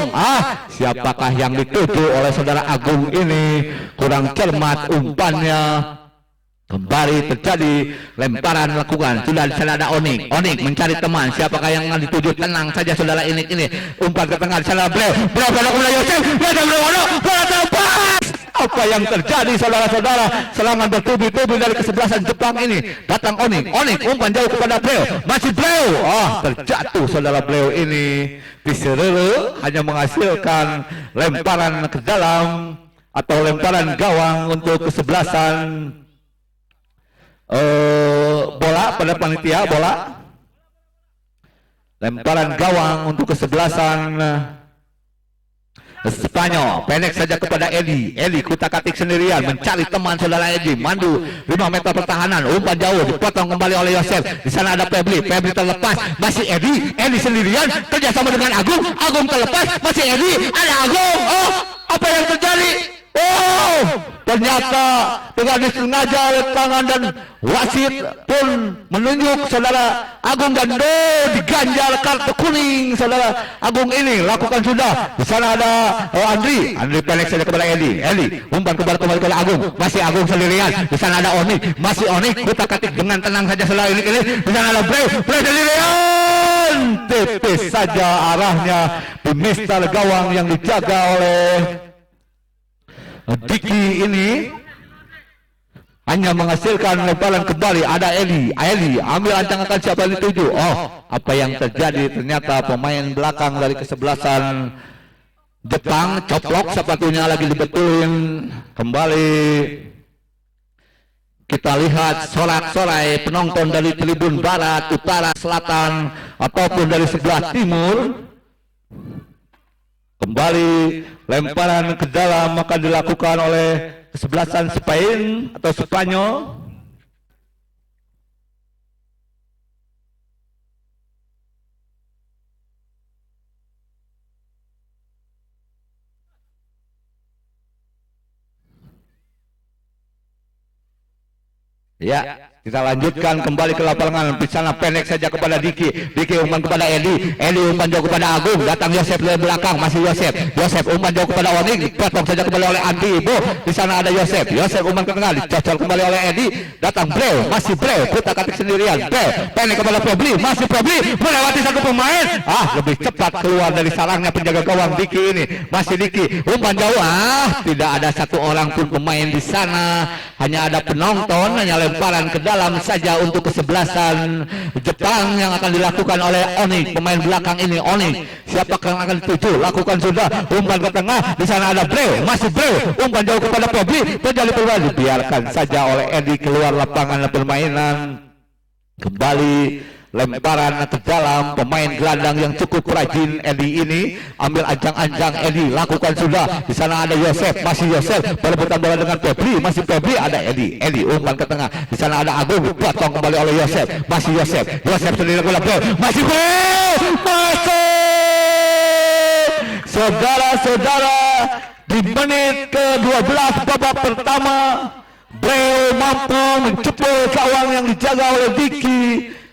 Siapakah yang dituju oleh saudara Agung ini? Kurang cermat umpannya. Kembali terjadi lemparan lakukan. Sudah di sana ada Onik. Onik mencari teman. Siapakah yang dituju? Tenang saja saudara ini. Umpan ke tengah. Di sana Bre. Bre pada kepada Yosef. Yosef bola terlepas. Apa yang terjadi saudara-saudara? Serangan bertubi-tubi dari kesebelasan Jepang ini. Datang Onik. Onik umpan jauh kepada Bre. Masih Bre. Terjatuh saudara Bre ini. Diserere hanya menghasilkan lemparan ke dalam atau lemparan gawang untuk kesebelasan bola pada panitia bola. Lemparan gawang untuk kesebelasan Spanyol. Pendek saja kepada Edi. Edi kutak-katik sendirian mencari teman saudara Edi. Mandu 5 meter pertahanan. Umpan jauh dipotong kembali oleh Yosef. Di sana ada Febri. Febri terlepas. Masih Edi. Edi sendirian kerjasama dengan Agung. Agung terlepas. Masih Edi. Ada Agung. Apa yang terjadi? Ternyata dengan disengaja oleh tangan dan wasit pun menunjuk saudara Agung Gando diganjar kartu kuning saudara Agung ini. Lakukan sudah. Di sana ada Andri pendek saja kepada Eli. Umpan kembali kepada Agung. Masih Agung sendirian. Di sana ada Onik. Masih Onik kutak-katik dengan tenang saja saudara ini. Di sana ada Bre sendirian. Tipis saja arahnya di mister gawang yang dijaga oleh Diki ini hanya menghasilkan lemparan kembali. Ada Eli ambil ancang akan siapa yang dituju. Apa yang terjadi? Ternyata pemain belakang dari kesebelasan Jepang coplok sepatunya lagi dibetulin. Kembali kita lihat sorak-sorai penonton dari tribun barat, utara, selatan ataupun dari sebelah timur. Kembali lemparan ke dalam akan dilakukan oleh kesebelasan Spain atau Spanyol. Ya, kita lanjutkan kembali ke lapangan. Di sana pendek saja kepada Diki. Diki umpan kepada Eli umpan jauh kepada Agung. Datang Yosef dari belakang. Masih Yosef umpan jauh kepada Onik. Dipotong saja kembali oleh Andi Ibu. Di sana ada Yosef umpan ke tengah. Dicocol kembali oleh Edi. Datang Bre. Masih Bre. Kutak-katik sendirian. Bre pendek kepada Febri. Masih Febri melewati satu pemain. Lebih cepat keluar dari sarangnya penjaga gawang Diki ini. Masih Diki umpan jauh. Tidak ada satu orang pun pemain di sana. Hanya ada penonton. Hanya lemparan ke dalam saja untuk kesebelasan Jepang yang akan dilakukan oleh Onik. Pemain belakang ini Onik. Siapakah yang akan dituju? Lakukan sudah. Umpan ke tengah. Di sana ada Bre. Masih Bre. Umpan jauh kepada Febri. Terjadi peluang. Dibiarkan saja oleh Edi keluar lapangan permainan. Kembali lemparan ke dalam pemain gelandang yang cukup rajin Edi ini. Ambil ancang-ancang Edi. Lakukan sudah. Di sana ada Yosef. Masih Yosef. Perebutan bola dengan Febri. Masih Febri. Ada Edi umpan ke tengah. Di sana ada Agung. Dipotong kembali oleh Yosef. Masih Yosef sendiri bola. Masih masuk. Saudara-saudara, di menit ke-12 babak pertama, Breo mampu mencepur gawang yang dijaga oleh Diki.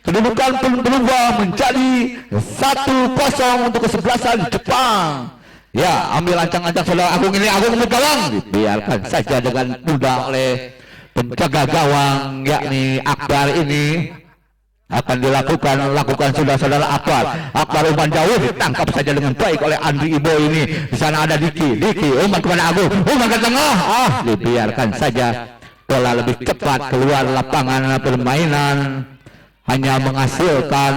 Kedudukan pun berubah menjadi 1-0 untuk kesebelasan Jepang. Ya, ambil ancang-ancang saudara Agung ini. Agung ke gawang. Dibiarkan saja dengan mudah oleh penjaga gawang yakni Akbar ini. Akan lakukan sudah saudara Akbar umpan jauh ditangkap saja dengan baik oleh Andri Ibo ini. Di sana ada Diki umpan kepada Agung, umpan ke tengah. Dibiarkan saja bola lebih cepat keluar lapangan permainan, hanya menghasilkan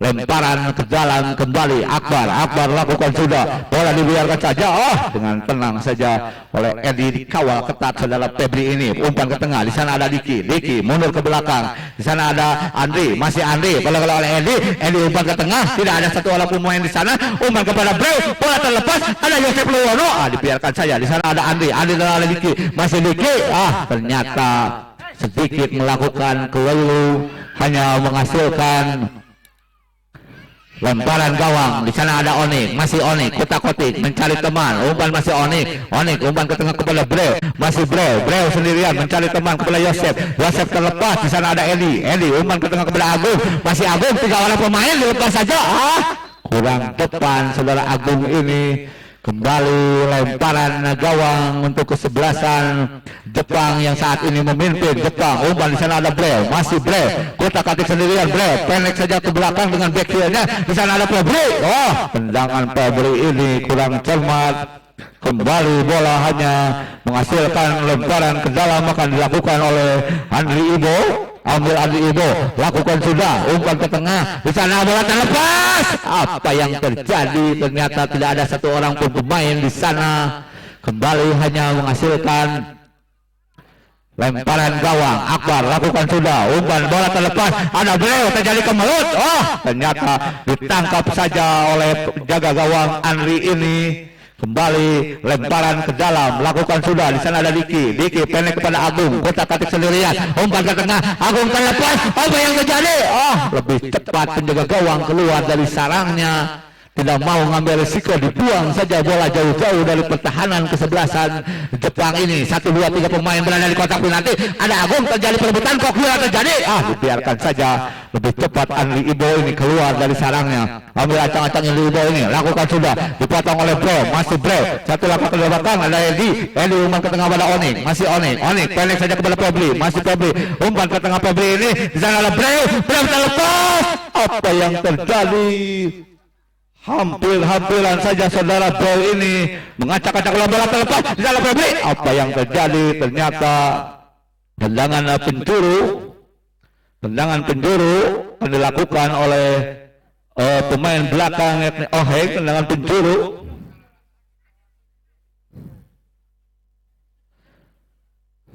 lemparan ke dalam kembali Akbar lakukan sudah, bola dibiarkan saja, dengan tenang saja oleh Edi, dikawal ketat saudara Febri ini, umpan ke tengah, di sana ada Diki mundur ke belakang, di sana ada Andri, masih Andri, bola oleh Edi umpan ke tengah, tidak ada satu orang pemain di sana, umpan kepada Breu, bola terlepas, ada Yosef Luwono, dibiarkan saja, di sana ada Andri dan ada Diki, masih Diki, ternyata sedikit melakukan keliru, hanya menghasilkan lemparan gawang. Di sana ada Onik, masih Onik, kotak-kotik mencari teman, umpan masih Onik umpan ke tengah kepada Breu, masih Breu sendirian mencari teman kepada Yosef terlepas, di sana ada Edi umpan ke tengah kepada Agung, masih Agung, 3 orang pemain dilepas saja, kurang depan saudara Agung ini. Kembali lemparan gawang untuk kesebelasan Jepang yang saat ini memimpin Jepang. Umpan di sana ada Breu, masih Breu, kotak-katik sendirian Breu, pendek saja ke belakang dengan back heel-nya. Di sana ada Febri. Tendangan Febri ini kurang cermat. Kembali bola hanya menghasilkan lemparan ke dalam, akan dilakukan oleh Andri Ibo. Ambil Andri Ibo, lakukan sudah, umpan ke tengah, di sana bola terlepas. Apa yang terjadi? Ternyata tidak ada satu orang pun pemain di sana. Kembali hanya menghasilkan lemparan gawang. Akbar lakukan sudah, umpan bola terlepas, ada Breu, terjadi kemelut. Ternyata ditangkap saja oleh jaga gawang Andri ini. Kembali lemparan ke dalam, lakukan sudah, di sana ada Diki pendek kepada Agung, kotak-katik sendirian, umpan ke tengah, Agung terlepas, apa yang terjadi? Lebih cepat penjaga gawang keluar dari sarangnya, tidak mau ngambil risiko, dibuang saja bola jauh-jauh dari pertahanan kesebelasan Jepang ini. 1, 2, 3 pemain berada di kotak penalti, ada Agung, terjadi perebutan, kok keluar terjadi? Dibiarkan saja, lebih cepat Andri Ibo ini keluar dari sarangnya, ambil acang-acang Andri Ibo ini, lakukan sudah, dipotong oleh Breu, masih Breu, satu langkah ke belakang, ada Edi umpan ke tengah pada Onik, masih Onik pendek saja kepada Febri, masih Febri, umpan ke tengah Febri ini, di sana ada Breu terlepas. Apa yang terjadi? Hampir-hampiran saja saudara Breu ini mengacak-acak bola terlepas, di sana Febri. Apa yang terjadi? Ternyata tendangan penjuru yang dilakukan oleh pemain belakang yakni Oheng, tendangan penjuru.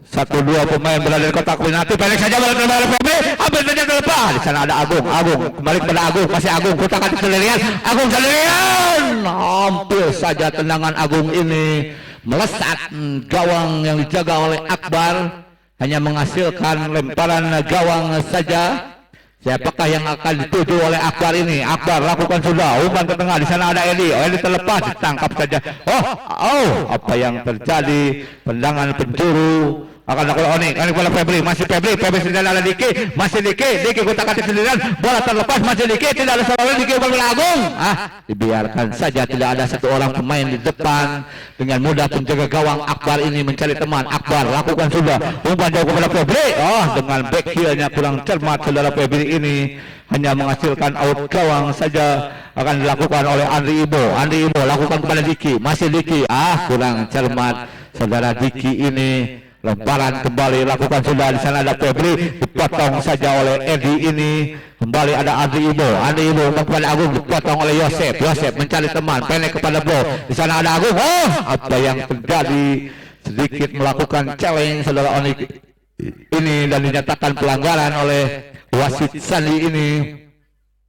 Satu dua pemain berada di kotak penalti, pendek saja bola terlepas Febri, hampir saja terlepas. Di sana ada Agung kembali kepada Agung, masih Agung, kotak-katik sendirian, Agung sendirian, hampir saja tendangan Agung ini melesat gawang yang dijaga oleh Akbar, hanya menghasilkan lemparan gawang saja. Siapakah yang akan dituju oleh Akbar ini? Akbar lakukan sudah, umpan ke tengah, di sana ada Edi terlepas, ditangkap saja. Apa yang terjadi? Tendangan penjuru akan dilakukan Onik kepada Febri, masih Febri sendirian, ada Diki, masih Diki kotak-katik sendirian, bola terlepas, masih Diki, tidak ada seorang Diki umpan Agung. Dibiarkan saja, tidak ada satu orang pemain di depan. Dengan mudah penjaga gawang Akbar ini mencari teman. Akbar lakukan sudah, umpan jauh kepada Febri, dengan back heel-nya kurang cermat saudara Febri ini, hanya menghasilkan out gawang saja. Akan dilakukan oleh Andri Ibo lakukan kepada Diki, masih Diki, kurang cermat saudara Diki ini. Lemparan kembali lakukan sudah, di sana ada Febri, dipotong saja oleh Edi ini. Kembali ada Andri Ibo kepada Agung, dipotong oleh Yosef mencari teman, pendek kepada Breu, di sana ada Agung. Apa yang terjadi? Sedikit melakukan challenge saudara Onik ini, dan dinyatakan pelanggaran oleh wasit Sandi ini,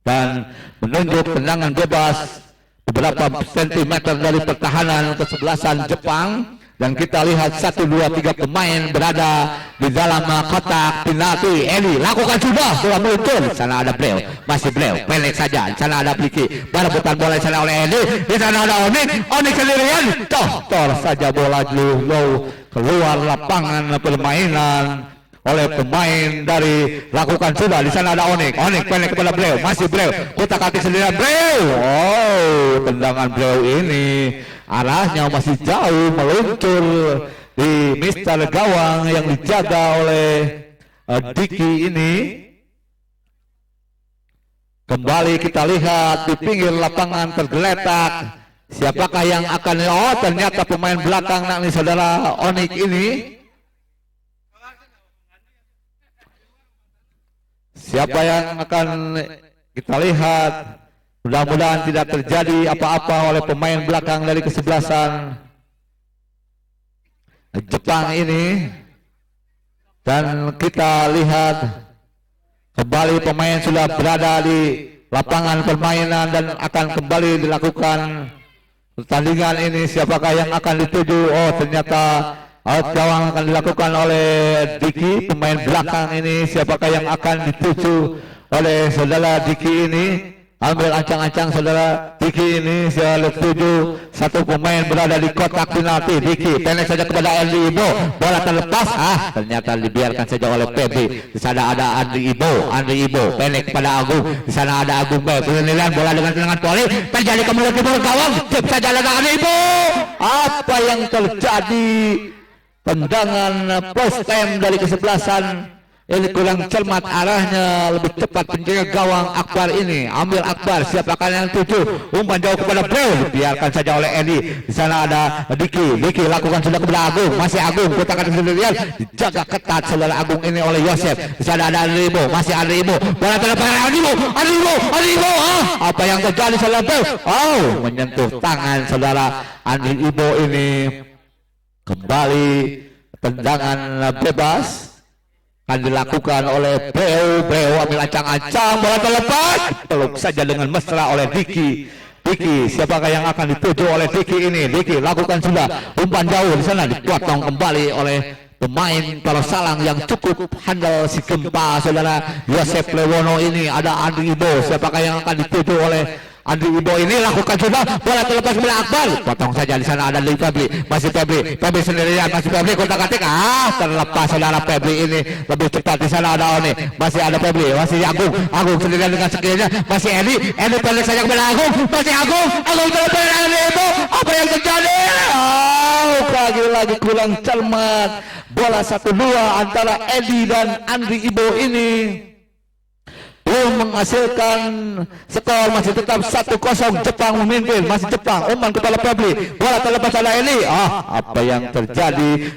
dan menunjuk tendangan bebas beberapa sentimeter dari pertahanan kesebelasan Jepang. Dan kita lihat 1, 2, 3 pemain berada di dalam kotak penalti. Edi lakukan sudah, bola muncul, di sana ada Breu, masih Breu, pendek saja, di sana ada Diki, berebutan bola di sana oleh Edi, di sana ada Onik sendirian, tor saja bola jauh keluar lapangan permainan oleh pemain dari lakukan sudah, di sana ada Onik pendek kepada Breu, masih Breu, kotak-katik sendirian Breu. Tendangan Breu ini arahnya masih jauh, meluncur di mister gawang yang dijaga oleh Diki ini. Kembali kita lihat di pinggir lapangan tergeletak, siapakah yang akan, ternyata pemain belakang nakni saudara Onik ini. Siapa yang akan Kita lihat, mudah-mudahan tidak terjadi apa-apa oleh pemain belakang dari kesebelasan Jepang ini. Dan kita lihat kembali pemain sudah berada di lapangan permainan dan akan kembali dilakukan pertandingan ini. Siapakah yang akan dituju? Oh, ternyata out gawang akan dilakukan oleh Diki, pemain belakang ini. Siapakah yang akan dituju oleh saudara Diki ini? Ambil ancang-ancang saudara Diki ini. Saya tuju satu pemain berada di kotak penalti. Diki pendek saja kepada Andri Ibo, bola terlepas. Ternyata dibiarkan saja oleh Febri. Di sana ada Andri Ibo, pendek kepada Agung. Di sana ada Agung B. Penilaian bola dengan tendangan volley terjadi kembali ke bola gawang. Tip saja dengan Andri Ibo. Apa yang terjadi? Tendangan post time dari kesebelasan. Ini kurang cermat arahnya, lebih cepat penjaga gawang Akbar ini. Ambil Akbar, siapakah yang tuju? Umpan jauh kepada Breu, biarkan saja oleh Edi. Di sana ada Diki lakukan sudah kepada Agung, masih Agung, kotakan sendirian, dijaga ketat saudara Agung ini oleh Yosef. Di sana ada Andri Ibo, masih Andri Ibo, bola terlepas Andri Ibo. Apa yang terjadi saudara Breu? Menyentuh tangan saudara Andri Ibo ini. Kembali tendangan bebas akan dilakukan oleh Breu ambil ancang-ancang, bola terlepas, peluk saja dengan mesra oleh Diki. Siapakah yang akan dituju oleh Diki ini? Diki lakukan sudah umpan jauh, di sana dipotong kembali oleh pemain Parasalang yang cukup handal si gempa saudara Yosef Lewono ini. Ada Andri Ibo, siapakah yang akan dituju oleh Andri Ibo ini? Lakukan sudah, bola terlepas kepada Akbar, potong saja. Di sana ada Febri, masih Febri sendirian, masih Febri kotak-katik, terlepas saudara Febri ini lebih cepat. Di sana ada Oni, masih ada Febri, masih Agung sendirian dengan skillnya, masih Edi pendek saja kepada Agung, masih Agung terlepas Andri Ibo. Apa yang terjadi? Lagi-lagi kurang cermat. Bola 1-2 antara Edi dan Andri Ibo ini belum menghasilkan skor, masih tetap 1-0 Jepang memimpin, masih Jepang. Umpan kepada Febri, bola terlepas pada Eli. Apa yang terjadi?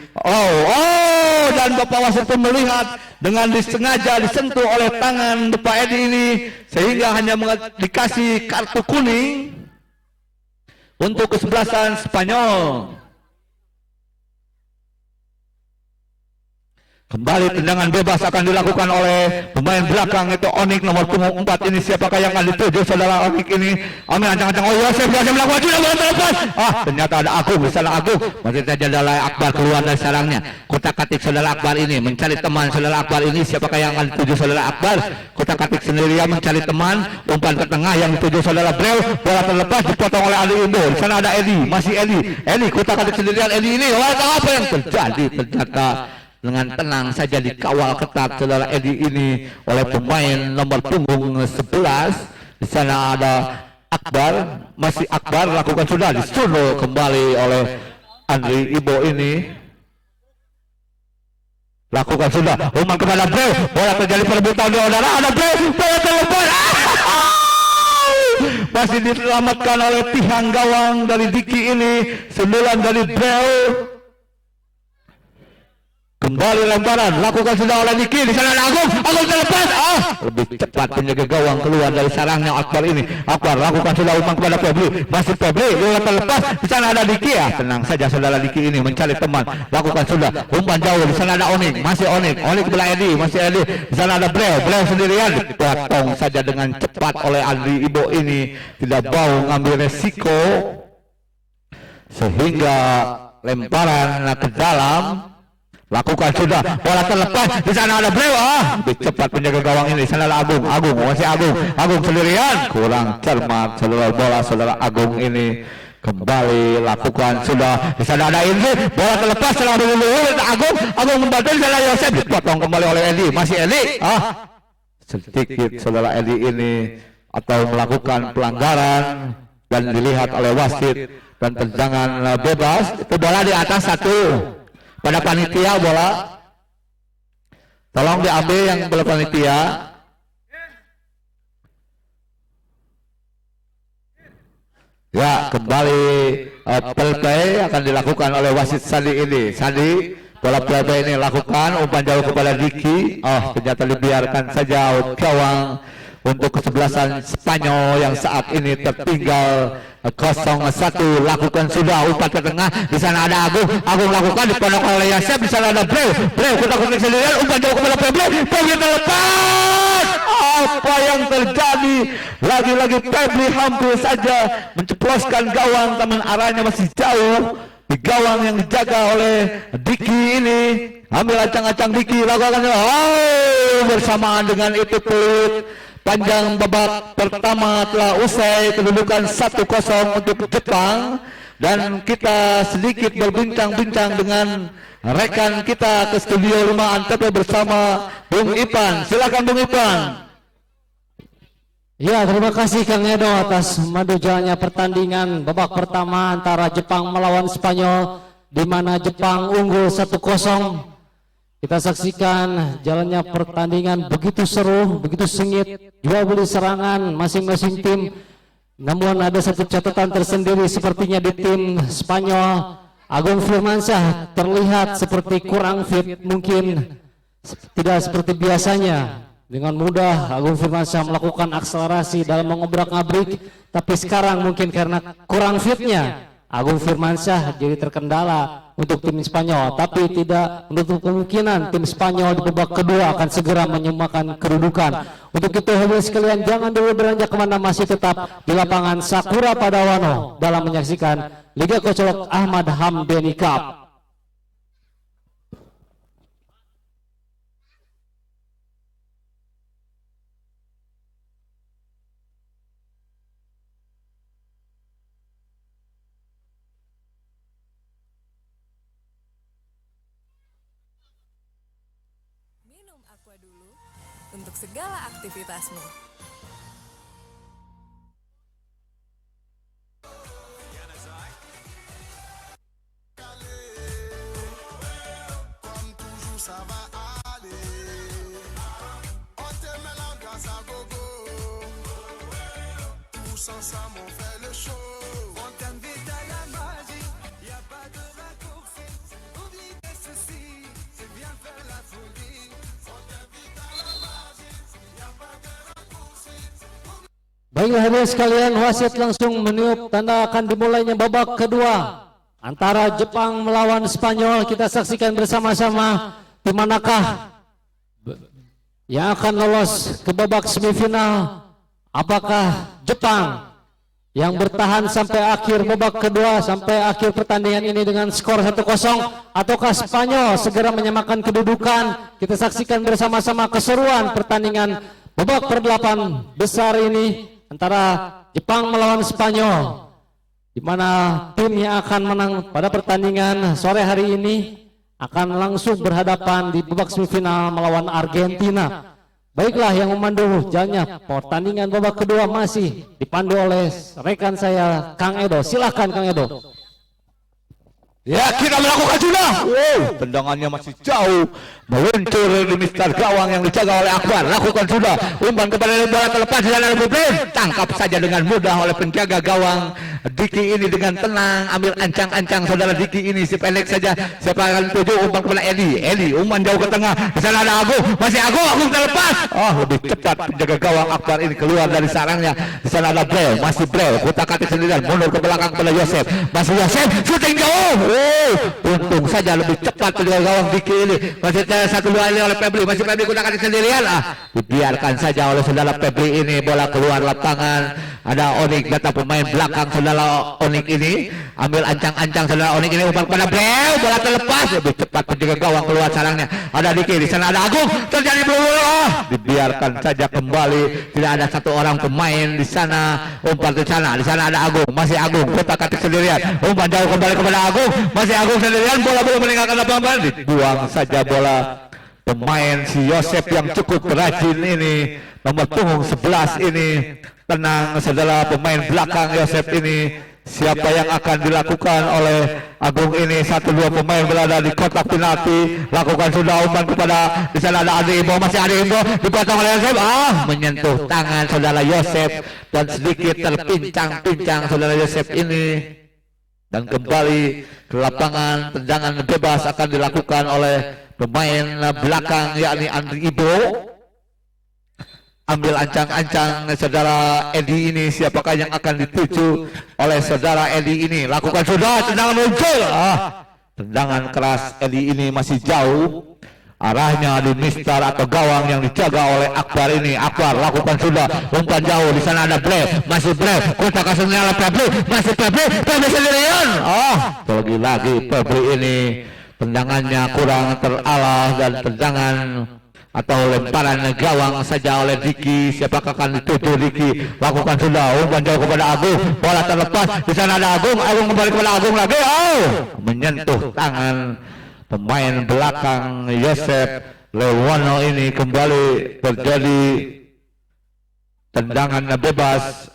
Dan Bapak wasit pun melihat dengan disengaja disentuh oleh tangan Bapak Edi ini sehingga hanya dikasih kartu kuning untuk kesebelasan Spanyol. Kembali tendangan bebas akan dilakukan oleh pemain belakang itu Onik nomor punggung 4 ini. Siapakah yang akan dituju saudara Onik ini? Ambil ancang-ancang, Yosef melakukan sudah bola terlepas. Ternyata ada Agung, salah Agung. Masih saja adalah Akbar keluar dari sarangnya. Kotak-katik saudara Akbar ini mencari teman saudara Akbar ini. Siapakah yang akan dituju saudara Akbar? Kotak-katik sendirian mencari teman. Umpan ke tengah yang dituju saudara Breu. Bola terlepas dipotong oleh Andri Ibo. Di sana ada Edi, masih Edi kotak-katik sendirian Edi ini. Apa yang terjadi? Ternyata dengan tenang saja dikawal ketat saudara Edi ini oleh pemain nomor punggung 11. Di sana ada Akbar, masih Akbar lakukan sudah, disuruh kembali oleh Andri Ibo ini. Lakukan sudah, umpan kepada Breu, bola terjadi perebutan di udara, ada Breu, bola terlepas. Masih diselamatkan oleh tiang gawang dari Diki ini, sundulan dari Breu. Kembali lemparan, lakukan sudah oleh Diki. Di sana ada Agung terlepas. Lebih cepat penjaga gawang keluar dari sarangnya Akbar ini. Akbar lakukan sudah umpan kepada Febri, masih Febri, bola terlepas. Di sana ada Diki. Tenang saja saudara Diki ini mencari teman. Lakukan sudah umpan jauh. Di sana ada Onik, masih Onik kepada Edi, masih Edi. Di sana ada Breu sendirian, dipotong saja dengan cepat oleh Andri Ibo ini. Tidak mau ngambil resiko sehingga lemparan ke dalam. Lakukan sudah, bola terlepas. Di sana ada Breu. Lebih cepat penjaga gawang ini. Di sana ada Agung, masih Agung sendirian. Kurang cermat saudara bola saudara Agung ini. Kembali lakukan sudah. Di sana ada Indri, bola terlepas setelah dulu Agung membantu. Di sana Yosef dipotong kembali oleh Edi, masih Edi. Sedikit saudara Edi ini atau melakukan pelanggaran dan dilihat oleh wasit dan tendangan bebas. Itu bola di atas 1. Pada panitia bola, tolong diambil yang bola panitia. Ya, kembali play akan dilakukan oleh wasit Sandi ini. Sandi, bola play ini lakukan umpan jauh kepada Diki. Ternyata dibiarkan saja gawang untuk kesebelasan Spanyol yang saat ini tertinggal 0-1. Lakukan sudah umpan ke tengah, di sana ada Agung lakukan dipondok oleh Yosep, di sana ada Breu kita koneksi sendirian, umpan jauh kepada Pebli terlepas. Apa yang terjadi? Lagi-lagi Pebli hampir saja menceploskan gawang, namun arahnya masih jauh di gawang yang dijaga oleh Diki ini. Ambil ancang-ancang Diki, lakukan bersamaan dengan itu peluit panjang babak pertama telah usai, kedudukan 1-0 untuk Jepang. Dan kita sedikit berbincang-bincang dengan rekan kita ke studio 5 Antep bersama Bung Ipan. Silakan Bung Ipan. Ya, terima kasih Kang Edo atas madu jalannya pertandingan babak pertama antara Jepang melawan Spanyol, di mana Jepang unggul 1-0. Kita saksikan jalannya pertandingan begitu seru, begitu sengit, jual beli serangan masing-masing tim. Namun ada satu catatan tersendiri sepertinya di tim Spanyol. Agung Firmansyah terlihat seperti kurang fit, mungkin tidak seperti biasanya. Dengan mudah Agung Firmansyah melakukan akselerasi dalam mengobrak-abrik, tapi sekarang mungkin karena kurang fitnya Agung Firmansyah jadi terkendala untuk tim Spanyol, tapi tidak menutup kemungkinan tim Spanyol di babak kedua akan segera menyumbangkan kedudukan. Untuk itu hadirin sekalian, jangan dulu beranjak kemana, masih tetap di lapangan Sakura Padawano dalam menyaksikan Liga Kocolok Ahmad Hamdani Cup. Aqua dulu untuk segala aktivitasmu. Ensemble on fait le show. On t'invite à la magie, y a pas de raccourci. Oublie tes soucis, c'est bien faire la folie. On t'invite à la magie, y a pas de raccourci. Baiklah hadirin sekalian, wasit langsung meniup tanda akan dimulainya babak kedua antara Jepang melawan Spanyol. Kita saksikan bersama-sama di manakah yang akan lolos ke babak semifinal. Apakah Jepang yang bertahan sampai akhir babak kedua, sampai akhir pertandingan ini dengan skor 1-0, ataukah Spanyol segera menyamakan kedudukan? Kita saksikan bersama-sama keseruan pertandingan babak per-8 besar ini antara Jepang melawan Spanyol, di mana tim yang akan menang pada pertandingan sore hari ini akan langsung berhadapan di babak semifinal melawan Argentina. Baiklah, yang memandu jalannya pertandingan babak kedua masih dipandu oleh rekan saya Kang Edo. Silahkan Kang Edo. Ya, kita melakukan sudah. Tendangannya masih jauh, meluncur di mistar gawang yang dijaga oleh Akbar. Lakukan sudah, umpan kepada bola terlepas di dalam publik. Tangkap saja dengan mudah oleh penjaga gawang Diki ini dengan tenang. Ambil ancang-ancang saudara Diki ini, si pendek saja. Siapa akan tuju, umpan kepada Eli, umpan jauh ke tengah. Di sana ada Agung, masih Agung terlepas. Lebih cepat penjaga gawang Akbar ini keluar dari sarangnya. Di sana ada Breu, masih Breu, kutak-katik sendirian, mundur ke belakang kepada Yosep. Masih Yosep, syuting jauh. Untung saja lebih cepat penjaga gawang Diki ini. Masih 1-2 ini oleh Pebli, masih Pebli kutak-katik sendirian. Dibiarkan saja oleh saudara Pebli ini, bola keluar lapangan. Ada Onik, datang pemain belakang saudara Onik ini, ambil ancang-ancang saudara Onik ini, umpan pada Breu, bola terlepas. Lebih cepat penjaga gawang keluar sarangnya. Ada Diki, di sana ada Agung, terjadi bola. Dibiarkan saja kembali, tidak ada satu orang pemain di sana. Umpan di sana ada Agung, masih Agung kutak-katik sendirian, umpan jauh kembali kepada Agung, masih Agung sendirian, bola belum meninggalkan lapangan, dibuang saja bola. Pemain si Yosep yang cukup rajin ini, nomor punggung 11 ini. Tenang saudara, pemain belakang Yosep ini. Siapa yang akan dilakukan oleh Agung ini? 1-2 pemain berada di kotak penalti. Lakukan sudah, umpan kepada, di sana ada Adi Imbo, masih Adi Imbo, dipotong oleh Yosep. Menyentuh tangan saudara Yosep dan sedikit terpincang-pincang saudara Yosep ini. Dan kembali ke lapangan, tendangan bebas akan dilakukan oleh pemain belakang yakni Andri Ibo. ambil ancang-ancang saudara Edi ini, siapakah yang akan dituju oleh saudara Edi ini, lakukan sudah, tendangan muncul, tendangan keras Edi ini masih jauh, arahnya di mister atau gawang yang dijaga oleh Akbar ini. Akbar lakukan sudah, umpan jauh, di sana ada Brave, masih Brave, kita kasih nyala Febri, masih Febri sendirian, lagi Febri ini tendangannya kurang terarah dan tendangan atau lemparan gawang saja oleh Diki. Siapakah akan dituju Diki, lakukan sudah, umpan jauh kepada Agung, bola terlepas, di sana ada Agung kembali kepada Agung lagi, menyentuh tangan pemain belakang Yosef Lewono ini. Kembali terjadi tendangan bebas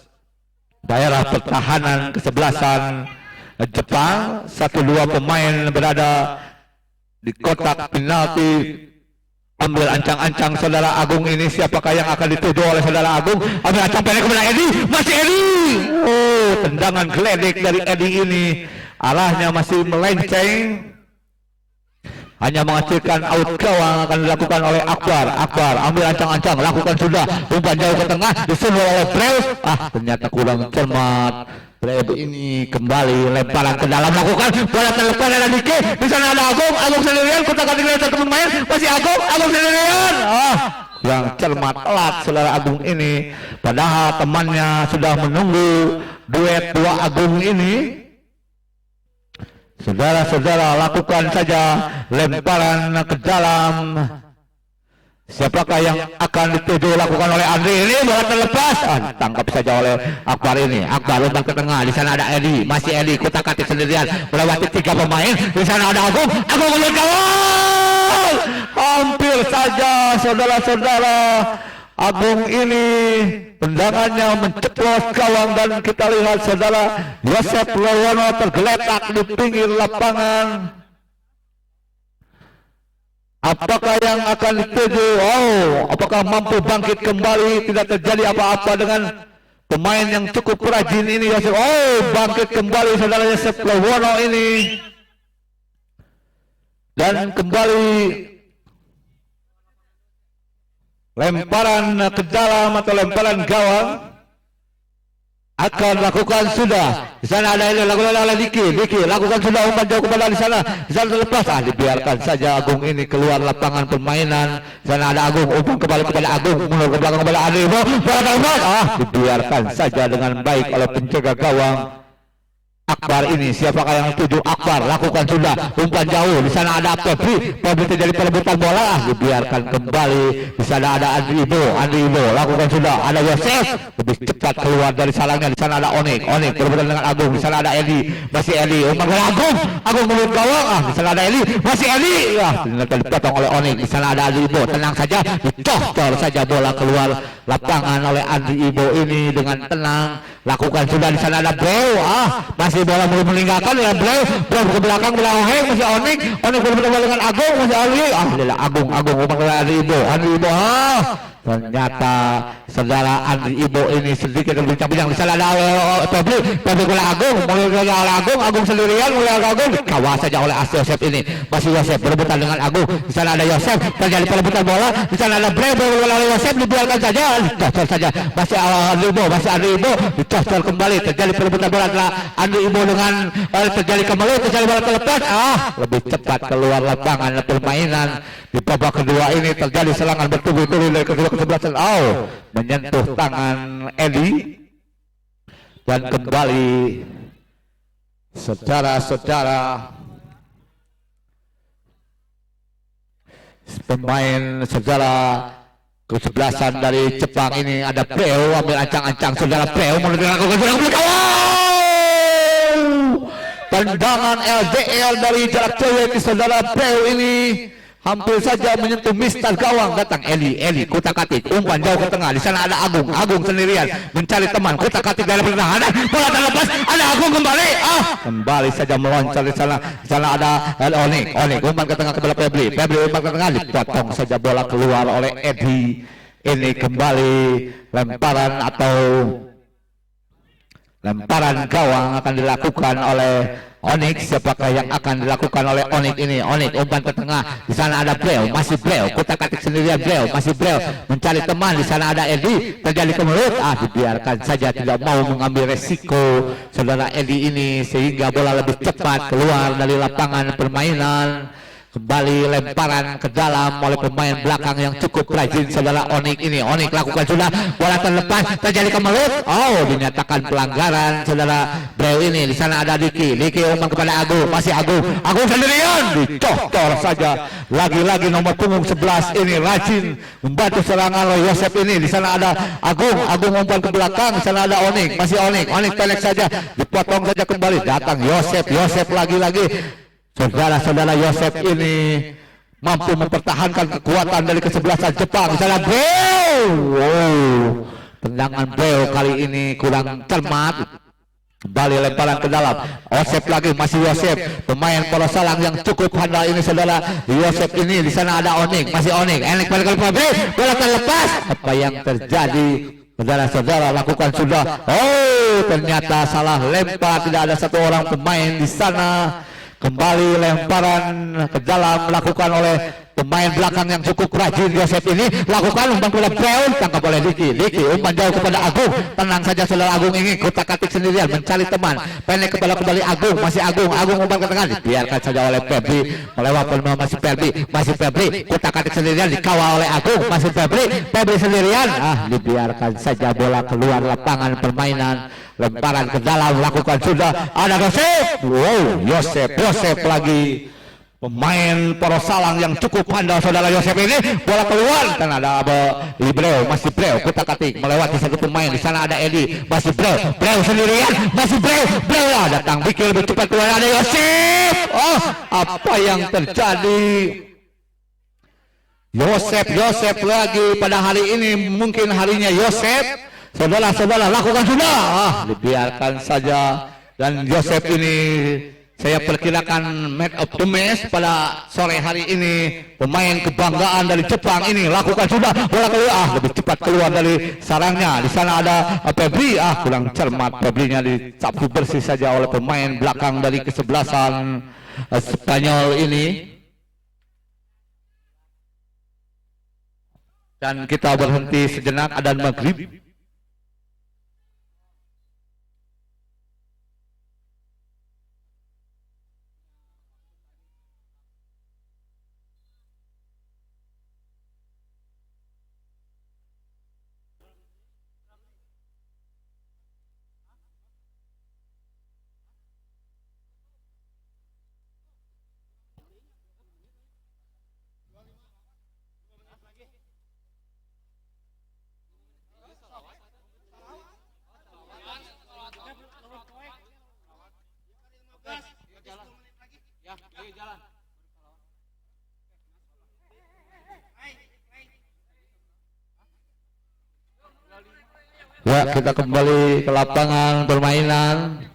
daerah pertahanan kesebelasan Jepang. 1-2 pemain berada di kotak penalti. Ambil ancang-ancang saudara Agung ini, siapakah yang akan dituju oleh saudara Agung, ambil ancang pendek kepada Edi, masih Edi, tendangan geledek dari Edi ini, arahnya masih melenceng, hanya menghasilkan out gawang. Akan dilakukan oleh Akbar. Akbar ambil ancang-ancang, lakukan sudah, umpan jauh ke tengah, disuruh oleh Brave, ternyata kurang cermat. Brave ini kembali lemparan ke dalam, lakukan bola terlepas dari Diki, di sana ada Agung sendirian, kita ganti satu pemain, masih Agung sendirian, yang cermat telat saudara Agung ini, padahal temannya sudah menunggu duet dua Agung ini. Saudara-saudara, lakukan saja lemparan ke dalam. Siapakah yang akan dituju, lakukan oleh Andri ini, bola terlepas, tangkap saja oleh Akbar ini. Akbar umpan ke tengah, di sana ada Edi, masih Edi, kutak-katik sendirian melewati 3 pemain, di sana ada Agung melihat gawang, hampir saja saudara-saudara Agung ini tendangannya menceplos gawang, dan kita lihat saudara Yosef Lewono tergeletak di pinggir lapangan. Apakah yang akan dituju? Apakah mampu bangkit kembali? Tidak terjadi apa-apa dengan pemain yang cukup rajin ini, Yosef. Bangkit kembali saudara Yosef Lewono ini, dan kembali lemparan ke dalam atau lemparan gawang akan lakukan sudah. Di sana ada ini, lakukan oleh Diki, lakukan sudah, umpan jauh kepada di sana terlepas, dibiarkan saja Agung ini keluar lapangan permainan. Di sana ada Agung, umpan kembali kepada Agung, mundur ke belakang kepada Andri, bola terlepas, dibiarkan saja dengan baik oleh penjaga gawang Akbar ini. Siapakah yang tuju? Akbar lakukan sudah, umpan jauh, di sana ada Febri terjadi perebutan bola, dibiarkan kembali. Di sana ada Andri Ibo lakukan sudah, ada Yosef lebih cepat keluar dari salangnya. Di sana ada Onik berebutan dengan Agung, di sana ada Edi, masih Edi, umpan ke Agung menuju gawang, di sana ada Edi, masih Edi, ternyata dipotong oleh Onik. Di sana ada Andri Ibo, tenang saja, dicocor saja bola keluar lapangan oleh Andri Ibo ini dengan tenang, lakukan sudah. Di sana ada Breu, masih bola mulai meninggalkan ya Breu ke belakang, masih Onik berbeda dengan Agung, masih Ali, Agung umpan ke Andri Ibo, ternyata saudara Andri Ibo ini sedikit berbincang-bincang. Di sana ada Febri ke Agung, Agung sendirian, Agung dikawal saja oleh Yosef ini, masih Yosef berebutan dengan Agung. Di sana ada Yosef, terjadi perebutan bola, di sana ada Breu oleh Yosef, dibiarkan saja, dicocor saja, masih Andri Ibo, dicocor kembali, terjadi perebutan bola adalah Andri Ibo dengan terjadi bola terlepas, lebih cepat keluar lapangan permainan. Di babak kedua ini terjadi serangan bertubi-tubi dari kedua kesebelasan, menyentuh tangan Edi, dan kembali saudara-saudara pemain saudara kesebelasan dari Jepang ini. Ada Breu, ambil ancang-ancang saudara Breu menuju tendangan LDL dari jarak jauh di saudara Breu ini hampir saja menyentuh mister gawang. Datang Eli kutak-katik, umpan jauh ke tengah. Di sana ada Agung sendirian mencari teman, kutak-katik dari pertahanan, bola terlepas, ada Agung kembali saja meloncat. Di sana ada Onik umpan ke tengah kepada Febri umpan ke tengah, dipotong saja bola keluar oleh Edi. Ini kembali lemparan gawang akan dilakukan oleh Onyx, siapakah yang akan dilakukan oleh Onyx ini? Onyx umpan ke tengah, di sana ada Breu, masih Breu, kutak-katik sendirian Breu, masih Breu mencari teman, di sana ada Edi, terjadi kemelut, dibiarkan saja, tidak mau mengambil resiko saudara Edi ini sehingga bola lebih cepat keluar dari lapangan permainan. Kembali lemparan ke dalam oleh pemain belakang yang cukup rajin saudara Onyx ini. Onyx lakukan sudah, bola terlepas, terjadi kemelut. Dinyatakan pelanggaran saudara Breu ini. Di sana ada Diki umpan kepada Agung, masih Agung sendirian, dicocor saja. Lagi-lagi nomor punggung 11 ini rajin membantu serangan oleh Yosef ini. Di sana ada Agung umpan ke belakang, di sana ada Onyx, masih Onyx pendek saja, dipotong saja kembali. Datang Yosef lagi-lagi. Saudara-saudara Yosef ini mampu mempertahankan kekuatan dari kesebelasan Jepang. Misalnya tendangan Breu kali ini kurang cermat. Kembali lemparan ke dalam. Yosef lagi, masih Yosef, pemain poros salang yang cukup handal ini saudara. Yosef ini, di sana ada Onyx, masih Onyx. Enek pada kali bola terlepas. Apa yang terjadi? Saudara-saudara lakukan sudah. Ternyata salah lempar, tidak ada satu orang pemain di sana. Kembali lemparan ke dalam melakukan oleh pemain belakang yang cukup rajin. Yosef ini lakukan umpan kepada Breu, tangkap oleh Diki umpan jauh kepada Agung. Tenang saja saudara, Agung ini kutak-katik sendirian mencari teman, pendek kepada kembali Agung, masih Agung umpan ke tengah, dibiarkan saja oleh Febri melewati masih Febri kutak-katik sendirian, dikawal oleh Agung, masih Febri sendirian, dibiarkan saja bola keluar lapangan permainan. Lemparan ke dalam lakukan sudah, ada Yosef lagi, pemain poros salang yang cukup handal saudara Yosef ini. Bola keluar dan ada Breu, masih Breu kutak-katik melewati satu pemain. Di sana ada Edi, masih Breu sendirian, masih Breu datang Diki lebih cepat keluar, ada Yosef. Apa yang terjadi? Yosef lagi pada hari ini, mungkin harinya Yosef. Saudara-saudara lakukan sudah, dibiarkan saja. Dan Yosef ini saya perkirakan man of the match pada sore hari ini, pemain kebanggaan dari Jepang ini. Lakukan sudah, bola keluar, lebih cepat keluar dari sarangnya. Di sana ada Febri, kurang cermat, Febrinya disapu bersih saja oleh pemain belakang dari kesebelasan Spanyol ini. Dan kita berhenti sejenak adzan maghrib. Ya, kita kembali ke lapangan permainan.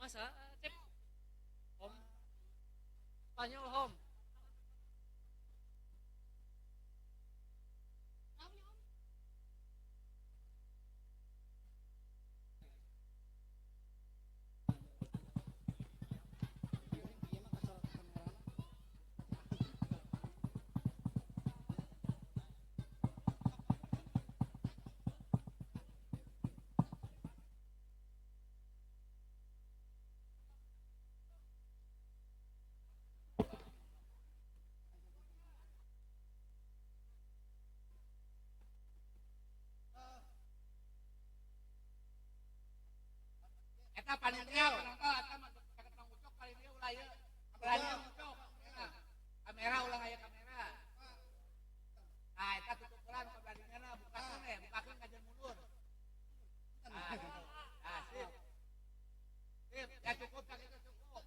Masa cep home Spanyol home. Eta panitia penonton eta mah caket Mang Ucok kali dia ulah ieu. Kameranya Ucok. Kamera ulah aya kamera. Nah, eta tutupan ka bladingna bukakeun we, bukakeun kajen mundur. Nah, gitu. Nah, sip. Sip, ya cukup tak itu cukup.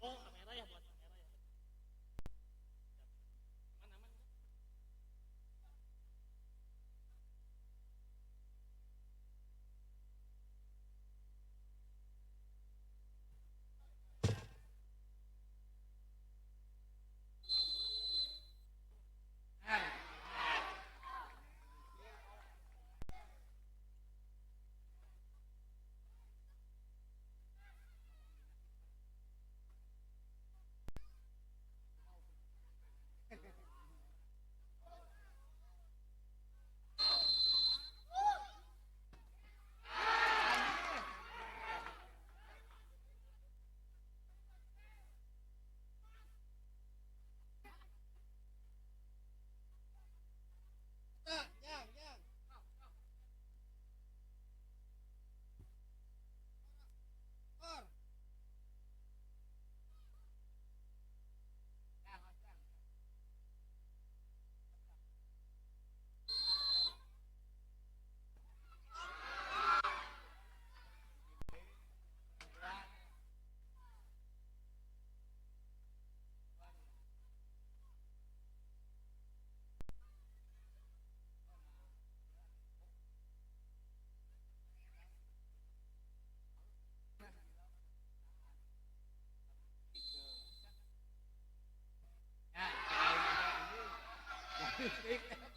Oh, kamera ya buat kamera ya. Aman. Ya,